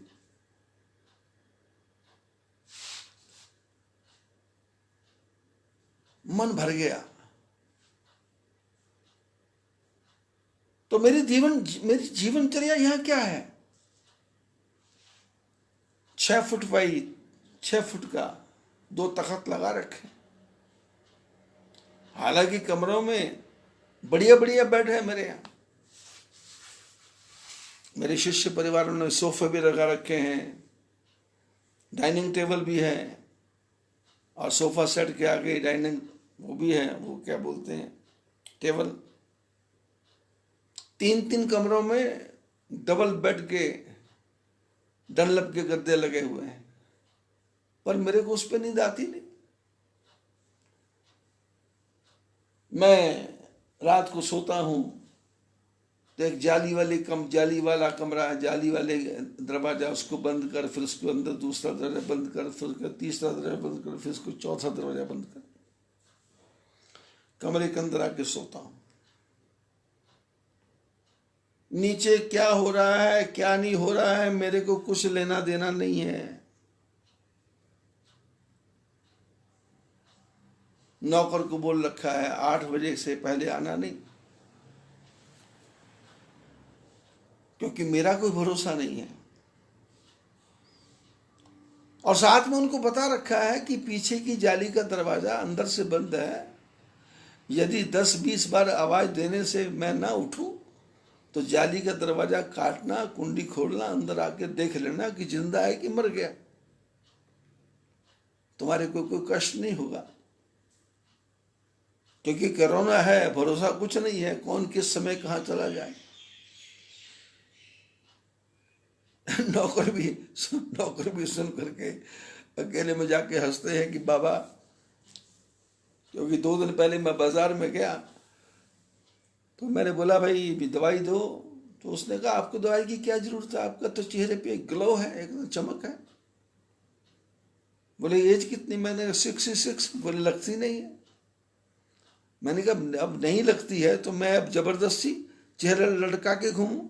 मन भर गया तो मेरी जीवनचर्या यहां क्या है? 6 फुट बाई 6 फुट का 2 तख्त लगा रखे। हालांकि कमरों में बढ़िया बढ़िया बेड है मेरे यहाँ। मेरे शिष्य परिवारों ने सोफे भी लगा रखे हैं, डाइनिंग टेबल भी है, और सोफा सेट के आगे डाइनिंग वो भी है, वो क्या बोलते हैं, टेबल। 3-3 कमरों में डबल बेड के डनलप के गद्दे लगे हुए हैं, पर मेरे को उस पर नींद आती नहीं। मैं रात को सोता हूं तो एक जाली वाला कमरा, जाली वाले दरवाजा, उसको बंद कर, फिर उसके अंदर दूसरा दरवाजा बंद कर, फिर उसका तीसरा दरवाजा बंद कर, फिर उसको चौथा दरवाजा बंद कर, कमरे के अंदर आके सोता हूं। नीचे क्या हो रहा है क्या नहीं हो रहा है मेरे को कुछ लेना देना नहीं है। नौकर को बोल रखा है 8 बजे से पहले आना नहीं, क्योंकि मेरा कोई भरोसा नहीं है। और साथ में उनको बता रखा है कि पीछे की जाली का दरवाजा अंदर से बंद है। यदि 10-20 बार आवाज देने से मैं ना उठूं तो जाली का दरवाजा काटना, कुंडी खोलना, अंदर आके देख लेना कि जिंदा है कि मर गया। तुम्हारे को कोई कष्ट नहीं होगा, क्योंकि कोरोना है, भरोसा कुछ नहीं है, कौन किस समय कहां चला जाए। नौकर भी सुन करके अकेले में जाके हंसते हैं कि बाबा, क्योंकि 2 दिन पहले मैं बाजार में गया तो मैंने बोला भाई भी दवाई दो, तो उसने कहा आपको दवाई की क्या जरूरत है, आपका तो चेहरे पे ग्लो है, एकदम चमक है। बोले एज कितनी? मैंने 66। बोले लगती नहीं है। मैंने कहा अब नहीं लगती है तो मैं अब जबरदस्ती चेहरा लटका के घूमूं?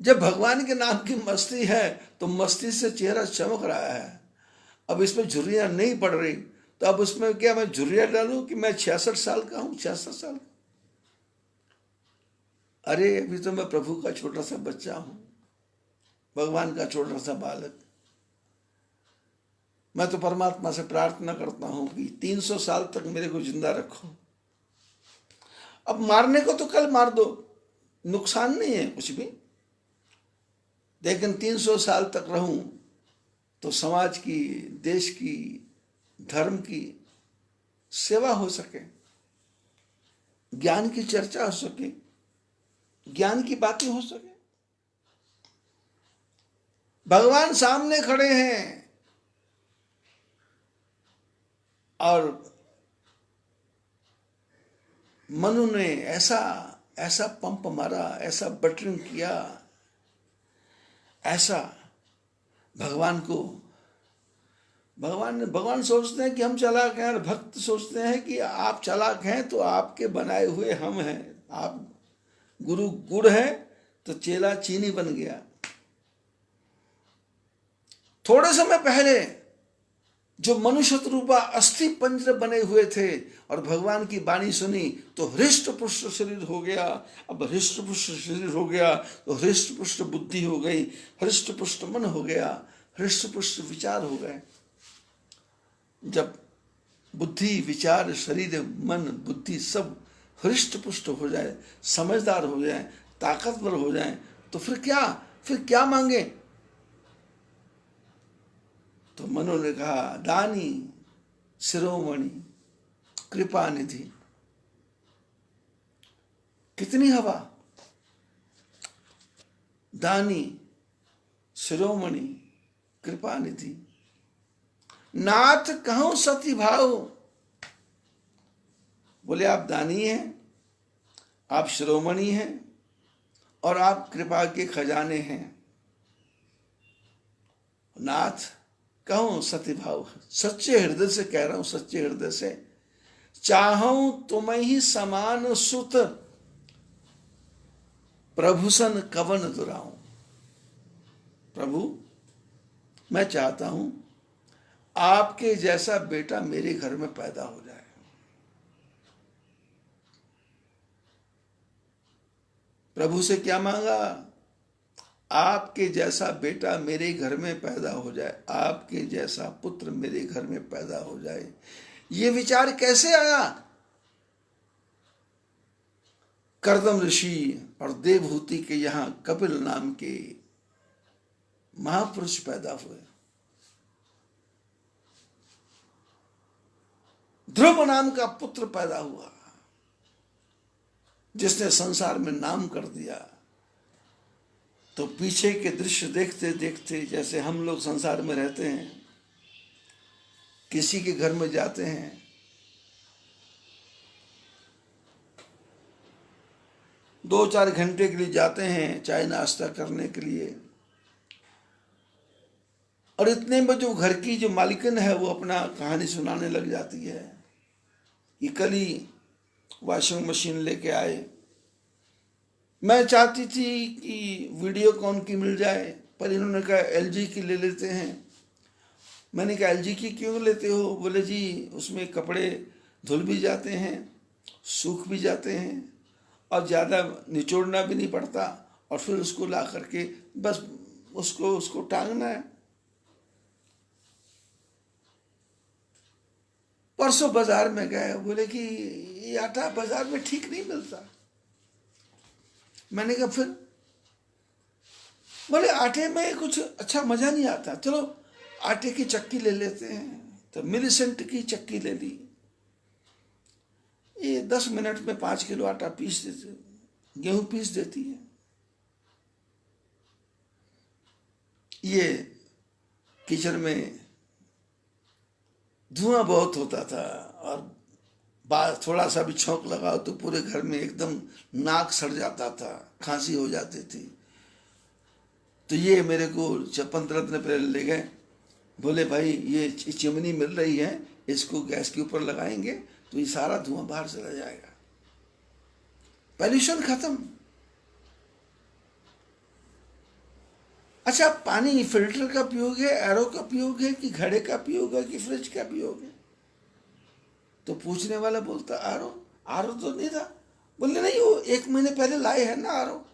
जब भगवान के नाम की मस्ती है तो मस्ती से चेहरा चमक रहा है। अब इसमें झुर्रियां नहीं पड़ रही तो अब उसमें क्या मैं झुर्रियां डालूं कि मैं 66 साल का हूं, 66 साल का? अरे अभी तो मैं प्रभु का छोटा सा बच्चा हूं, भगवान का छोटा सा बालक। मैं तो परमात्मा से प्रार्थना करता हूं कि 300 साल तक मेरे को जिंदा रखो। अब मारने को तो कल मार दो, नुकसान नहीं है कुछ भी, लेकिन 300 साल तक रहूं तो समाज की, देश की, धर्म की सेवा हो सके, ज्ञान की चर्चा हो सके, ज्ञान की बातें हो सके। भगवान सामने खड़े हैं और मनु ने ऐसा ऐसा पंप मारा, ऐसा बटरिंग किया, ऐसा भगवान सोचते हैं कि हम चालाक हैं, और भक्त सोचते हैं कि आप चालाक हैं तो आपके बनाए हुए हम हैं। आप गुरु गुड़ है तो चेला चीनी बन गया। थोड़े समय पहले जो मनुष्य रूपा अस्थि पंजर बने हुए थे और भगवान की वाणी सुनी तो हृष्ट पुष्ट शरीर हो गया। अब हृष्ट पुष्ट शरीर हो गया तो हृष्ट पुष्ट बुद्धि हो गई, हृष्ट पुष्ट मन हो गया, हृष्ट पुष्ट विचार हो गए। जब बुद्धि, विचार, शरीर, मन, बुद्धि सब हृष्ट पुष्ट हो जाए, समझदार हो जाए, ताकतवर हो जाए, तो फिर क्या मांगे? तो मनु ने कहा, दानी शिरोमणि कृपा निधि। कितनी हवा? दानी शिरोमणि कृपा निधि, नाथ कहूं सती भाव। बोले आप दानी हैं, आप शिरोमणि हैं और आप कृपा के खजाने हैं। नाथ कहूं सती भाव, सच्चे हृदय से कह रहा हूं, सच्चे हृदय से। चाहूं तुम ही समान सुत, प्रभुसन कवन दुराऊं। प्रभु मैं चाहता हूं आपके जैसा बेटा मेरे घर में पैदा हो जाए। प्रभु से क्या मांगा? आपके जैसा बेटा मेरे घर में पैदा हो जाए, आपके जैसा पुत्र मेरे घर में पैदा हो जाए। ये विचार कैसे आया? कर्दम ऋषि और देवहूति के यहां कपिल नाम के महापुरुष पैदा हुए। ध्रुव नाम का पुत्र पैदा हुआ जिसने संसार में नाम कर दिया। तो पीछे के दृश्य देखते देखते, जैसे हम लोग संसार में रहते हैं, किसी के घर में जाते हैं, 2-4 घंटे के लिए जाते हैं चाय नाश्ता करने के लिए, और इतने में जो घर की जो मालिकन है वो अपना कहानी सुनाने लग जाती है कि कल ही वॉशिंग मशीन लेके आए, मैं चाहती थी कि वीडियोकॉन की मिल जाए, पर इन्होंने कहा एलजी की ले लेते हैं। मैंने कहा एलजी की क्यों लेते हो? बोले जी उसमें कपड़े धुल भी जाते हैं, सूख भी जाते हैं, और ज़्यादा निचोड़ना भी नहीं पड़ता, और फिर उसको ला करके बस उसको टांगना है। परसों बाजार में गए, बोले कि ये आटा बाजार में ठीक नहीं मिलता। मैंने कहा फिर? बोले आटे में कुछ अच्छा मजा नहीं आता, चलो आटे की चक्की ले लेते हैं। तो मिलीसेंट की चक्की ले ली, ये 10 मिनट में 5 किलो आटा पीस देती, गेहूं पीस देती है। ये किचन में धुआं बहुत होता था, और थोड़ा सा भी छौंक लगाओ तो पूरे घर में एकदम नाक सड़ जाता था, खांसी हो जाती थी। तो ये मेरे को 15 दिन पहले ले गए, बोले भाई ये चिमनी मिल रही है, इसको गैस के ऊपर लगाएंगे तो ये सारा धुआं बाहर चला जाएगा, पॉल्यूशन खत्म। अच्छा, पानी फिल्टर का पियोग है, एरो का पियोग है, कि घड़े का पियोग है, कि फ्रिज का पियोग है? तो पूछने वाला बोलता आरो तो नहीं था। बोले नहीं, वो 1 महीने पहले लाए हैं ना आरो,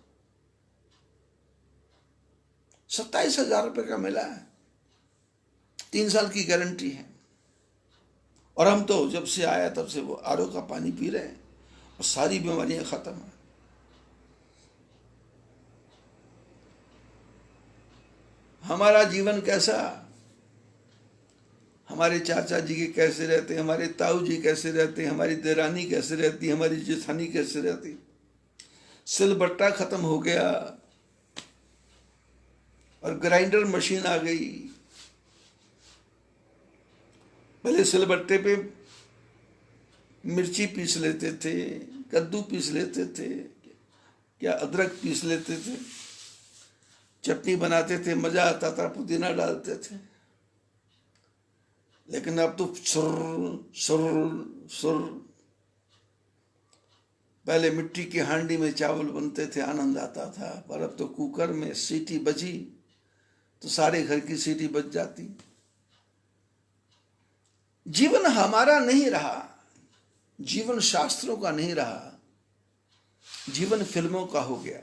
27,000 रुपये का मिला है। 3 साल की गारंटी है। और हम तो जब से आया तब से वो आरओ का पानी पी रहे हैं और सारी बीमारियां खत्म हैं। हमारा जीवन कैसा, हमारे चाचा जी के कैसे रहते, हमारे ताऊ जी कैसे रहते, हमारी देरानी कैसे रहती, हमारी जेठानी कैसे रहती। सिलबट्टा खत्म हो गया और ग्राइंडर मशीन आ गई। पहले सिलबट्टे पे मिर्ची पीस लेते थे, कद्दू पीस लेते थे, क्या अदरक पीस लेते थे, चटनी बनाते थे, मजा आता था, पुदीना डालते थे। लेकिन अब तो सुर सुर सुर। पहले मिट्टी की हांडी में चावल बनते थे, आनंद आता था, पर अब तो कुकर में सीटी बजी तो सारे घर की सीटी बज जाती। जीवन हमारा नहीं रहा, जीवन शास्त्रों का नहीं रहा, जीवन फिल्मों का हो गया,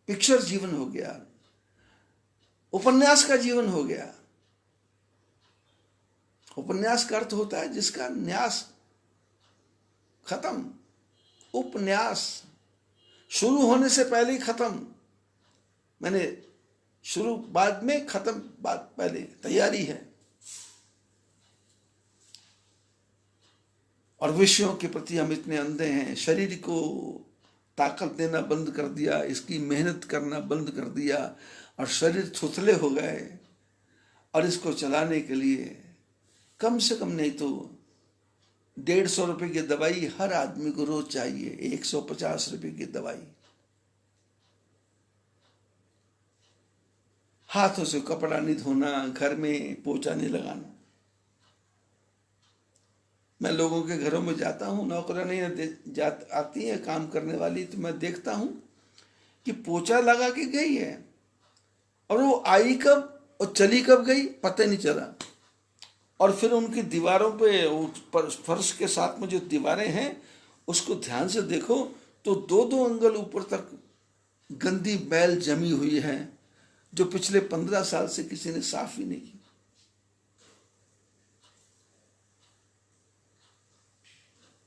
पिक्चर जीवन हो गया, उपन्यास का जीवन हो गया। उपन्यास का अर्थ होता है जिसका न्यास खत्म। उपन्यास शुरू होने से पहले ही खत्म, मैंने शुरू बाद में, खत्म बाद पहले, तैयारी है। और विषयों के प्रति हम इतने अंधे हैं, शरीर को ताकत देना बंद कर दिया, इसकी मेहनत करना बंद कर दिया और शरीर थुथले हो गए। और इसको चलाने के लिए कम से कम नहीं तो 150 रुपए की दवाई हर आदमी को रोज चाहिए, 150 रुपए की दवाई। हाथों से कपड़ा नहीं धोना, घर में पोछा नहीं लगाना। मैं लोगों के घरों में जाता हूँ, नौकरानी आती है काम करने वाली, तो मैं देखता हूँ कि पोछा लगा के गई है और वो आई कब और चली कब गई पता नहीं चला। और फिर उनकी दीवारों पे, फर्श के साथ में जो दीवारें हैं उसको ध्यान से देखो तो 2-2 अंगल ऊपर तक गंदी मैल जमी हुई है, जो पिछले 15 साल से किसी ने साफ ही नहीं की।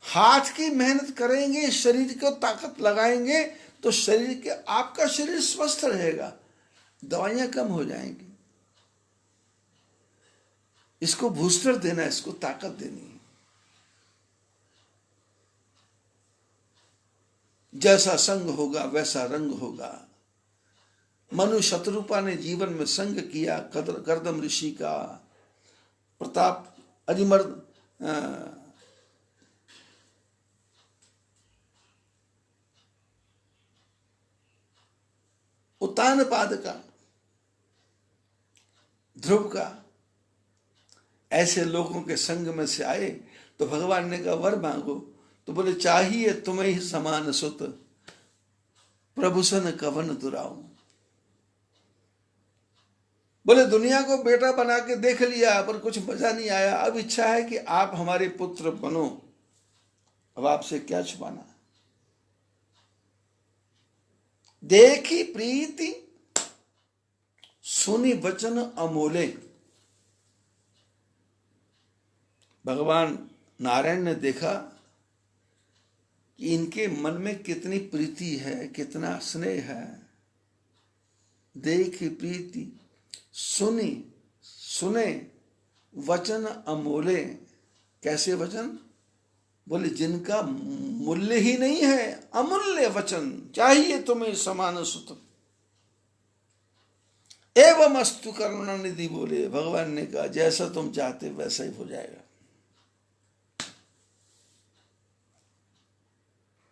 हाथ की मेहनत करेंगे, शरीर को ताकत लगाएंगे तो शरीर के, आपका शरीर स्वस्थ रहेगा, दवाइयां कम हो जाएंगी। इसको बूस्टर देना, इसको ताकत देनी है। जैसा संग होगा वैसा रंग होगा। मनु शत्रुपा ने जीवन में संग किया करदम ऋषि का। प्रताप अरिमर्द उत्तानपाद का, ध्रुव का, ऐसे लोगों के संग में से आए तो भगवान ने कहा वर मांगो, तो बोले चाहिए तुम्हें ही समान सुत, प्रभु सन कवन दुराऊं। बोले दुनिया को बेटा बना के देख लिया पर कुछ मजा नहीं आया, अब इच्छा है कि आप हमारे पुत्र बनो, अब आपसे क्या छुपाना। देखी प्रीति सुनी वचन अमोले। भगवान नारायण ने देखा कि इनके मन में कितनी प्रीति है, कितना स्नेह है। देखी प्रीति सुने वचन अमोले। कैसे वचन? बोले जिनका मूल्य ही नहीं है, अमूल्य वचन। चाहिए तुम्हें समान सुत एवं अस्तु करुणानिधि। बोले भगवान ने कहा जैसा तुम चाहते वैसा ही हो जाएगा।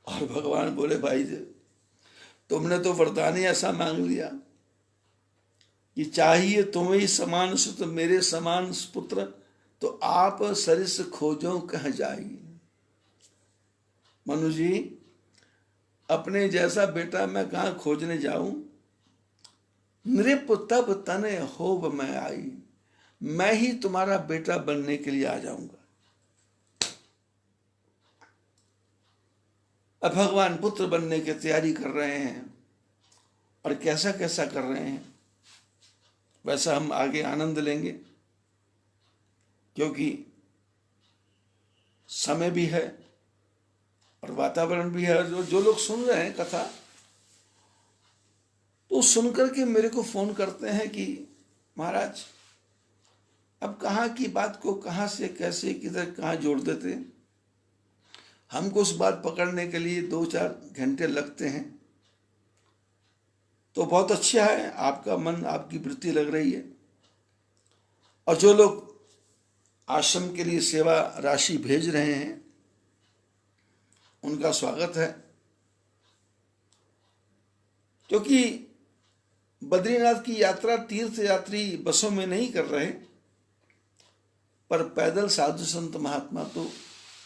और भगवान बोले भाई तुमने तो वरदान ही ऐसा मांग लिया कि चाहिए तुम्हें ही समान सुत मेरे समान पुत्र, तो आप सरिस खोजो कह जाइए। मनु जी अपने जैसा बेटा मैं कहाँ खोजने जाऊं? नृप तब तने होब मैं आई, मैं ही तुम्हारा बेटा बनने के लिए आ जाऊंगा। अब भगवान पुत्र बनने की तैयारी कर रहे हैं और कैसा कैसा कर रहे हैं। वैसा हम आगे आनंद लेंगे, क्योंकि समय भी है और वातावरण भी है। जो लोग सुन रहे हैं कथा, तो सुन करके मेरे को फोन करते हैं कि महाराज अब कहाँ की बात को कहाँ से कैसे किधर कहाँ जोड़ देते, हमको उस बात पकड़ने के लिए 2-4 घंटे लगते हैं। तो बहुत अच्छा है, आपका मन आपकी वृत्ति लग रही है। और जो लोग आश्रम के लिए सेवा राशि भेज रहे हैं उनका स्वागत है, क्योंकि बद्रीनाथ की यात्रा तीर्थ यात्री बसों में नहीं कर रहे, पर पैदल साधु संत महात्मा तो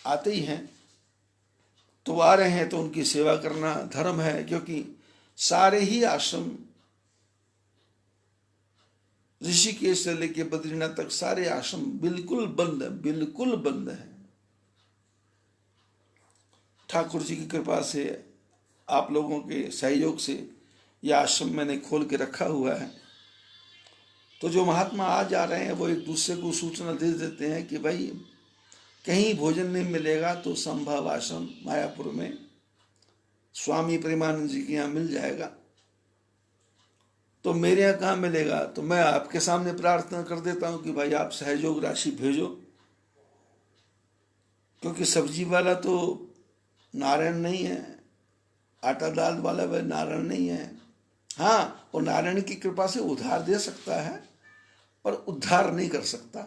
आते ही हैं। तो आ रहे हैं तो उनकी सेवा करना धर्म है, क्योंकि सारे ही आश्रम ऋषिकेश से लेके बद्रीनाथ तक सारे आश्रम बिल्कुल बंद है, बिल्कुल बंद है। ठाकुर जी की कृपा से, आप लोगों के सहयोग से यह आश्रम मैंने खोल के रखा हुआ है। तो जो महात्मा आ जा रहे हैं वो एक दूसरे को सूचना दे देते हैं कि भाई कहीं भोजन नहीं मिलेगा तो संभव आश्रम मायापुर में स्वामी प्रेमानंद जी के यहाँ मिल जाएगा। तो मेरे यहाँ कहाँ मिलेगा, तो मैं आपके सामने प्रार्थना कर देता हूँ कि भाई आप सहयोग राशि भेजो, क्योंकि सब्जी वाला तो नारायण नहीं है, आटा दाल वाला वह नारायण नहीं है। हाँ, वो नारायण की कृपा से उधार दे सकता है, पर उद्धार नहीं कर सकता।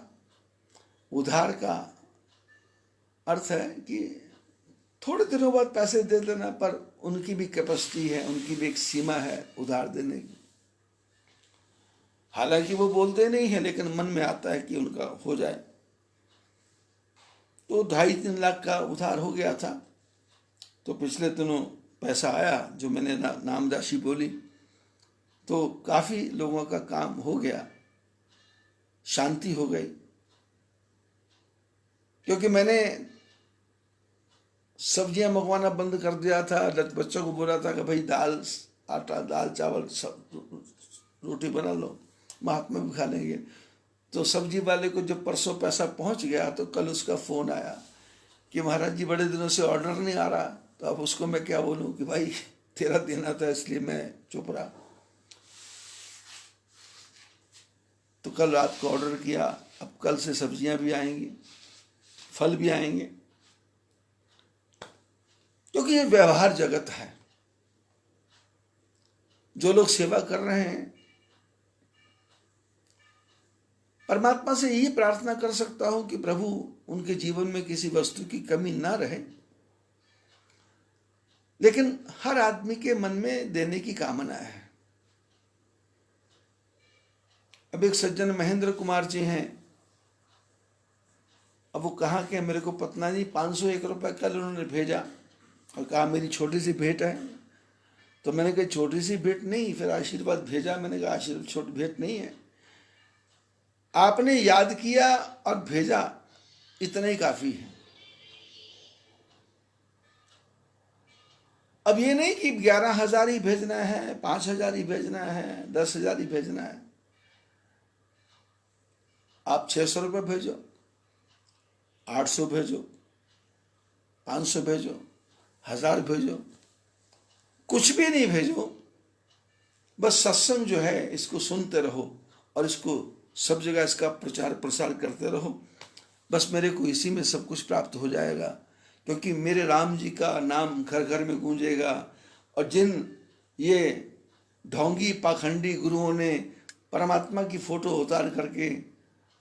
उधार का अर्थ है कि थोड़े दिनों बाद पैसे दे देना, पर उनकी भी कैपेसिटी है, उनकी भी एक सीमा है उधार देने की। हालांकि वो बोलते नहीं है, लेकिन मन में आता है कि उनका हो जाए। तो 2.5-3 लाख का उधार हो गया था। तो पिछले दिनों पैसा आया जो मैंने नाम राशि बोली, तो काफी लोगों का काम हो गया, शांति हो गई। क्योंकि मैंने सब्जियां मंगवाना बंद कर दिया था, बच्चों को बोला था कि भाई दाल आटा दाल चावल सब रोटी बना लो, महात्मा भी खा लेंगे। तो सब्जी वाले को जब परसों पैसा पहुंच गया तो कल उसका फोन आया कि महाराज जी बड़े दिनों से ऑर्डर नहीं आ रहा। तो अब उसको मैं क्या बोलूं कि भाई तेरा देना था इसलिए मैं चुप रहा। तो कल रात को ऑर्डर किया, अब कल से सब्जियां भी आएंगी, फल भी आएंगे, क्योंकि ये व्यवहार जगत है। जो लोग सेवा कर रहे हैं, परमात्मा से यही प्रार्थना कर सकता हूं कि प्रभु उनके जीवन में किसी वस्तु की कमी ना रहे, लेकिन हर आदमी के मन में देने की कामना है। अब एक सज्जन महेंद्र कुमार जी हैं, अब वो कहाँ के मेरे को पता नहीं, 501 रुपये कल उन्होंने भेजा और कहा मेरी छोटी सी भेंट है। तो मैंने कहा छोटी सी भेंट नहीं, फिर आशीर्वाद भेजा। मैंने कहा आशीर्वाद छोटी भेंट नहीं है, आपने याद किया और भेजा, इतना ही काफी है। अब ये नहीं कि 11,000 ही भेजना है, 5,000 ही भेजना है, 10,000 ही भेजना है। आप 600 रुपये भेजो, 800 भेजो, 500 भेजो, 1,000 भेजो, कुछ भी नहीं भेजो, बस सत्संग जो है इसको सुनते रहो और इसको सब जगह इसका प्रचार प्रसार करते रहो। बस मेरे को इसी में सब कुछ प्राप्त हो जाएगा, क्योंकि मेरे राम जी का नाम घर घर में गूंजेगा। और जिन ये ढोंगी पाखंडी गुरुओं ने परमात्मा की फोटो उतार करके,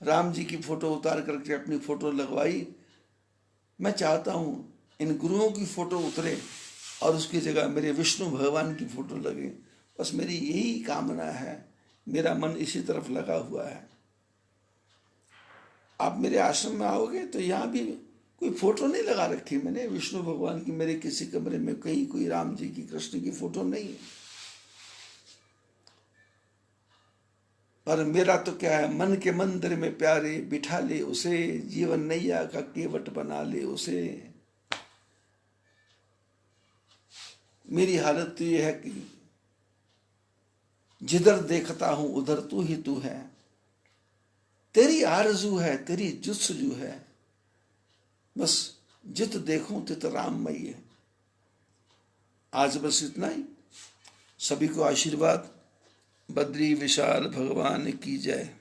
राम जी की फोटो उतार करके अपनी फोटो लगवाई, मैं चाहता हूँ इन गुरुओं की फोटो उतरे और उसकी जगह मेरे विष्णु भगवान की फोटो लगे। बस मेरी यही कामना है, मेरा मन इसी तरफ लगा हुआ है। आप मेरे आश्रम में आओगे तो यहाँ भी कोई फोटो नहीं लगा रखी मैंने विष्णु भगवान की, मेरे किसी कमरे में कहीं कोई राम जी की कृष्ण की फोटो नहीं है। पर मेरा तो क्या है, मन के मंदिर में प्यारे बिठा ले उसे, जीवन नैया का केवट बना ले उसे। मेरी हालत तो ये है कि जिधर देखता हूं उधर तू ही तू है, तेरी आरजू है, तेरी जुस्सजू है, बस जित देखूं तित राममयी है। आज बस इतना ही। सभी को आशीर्वाद। बद्री विशाल भगवान की जय।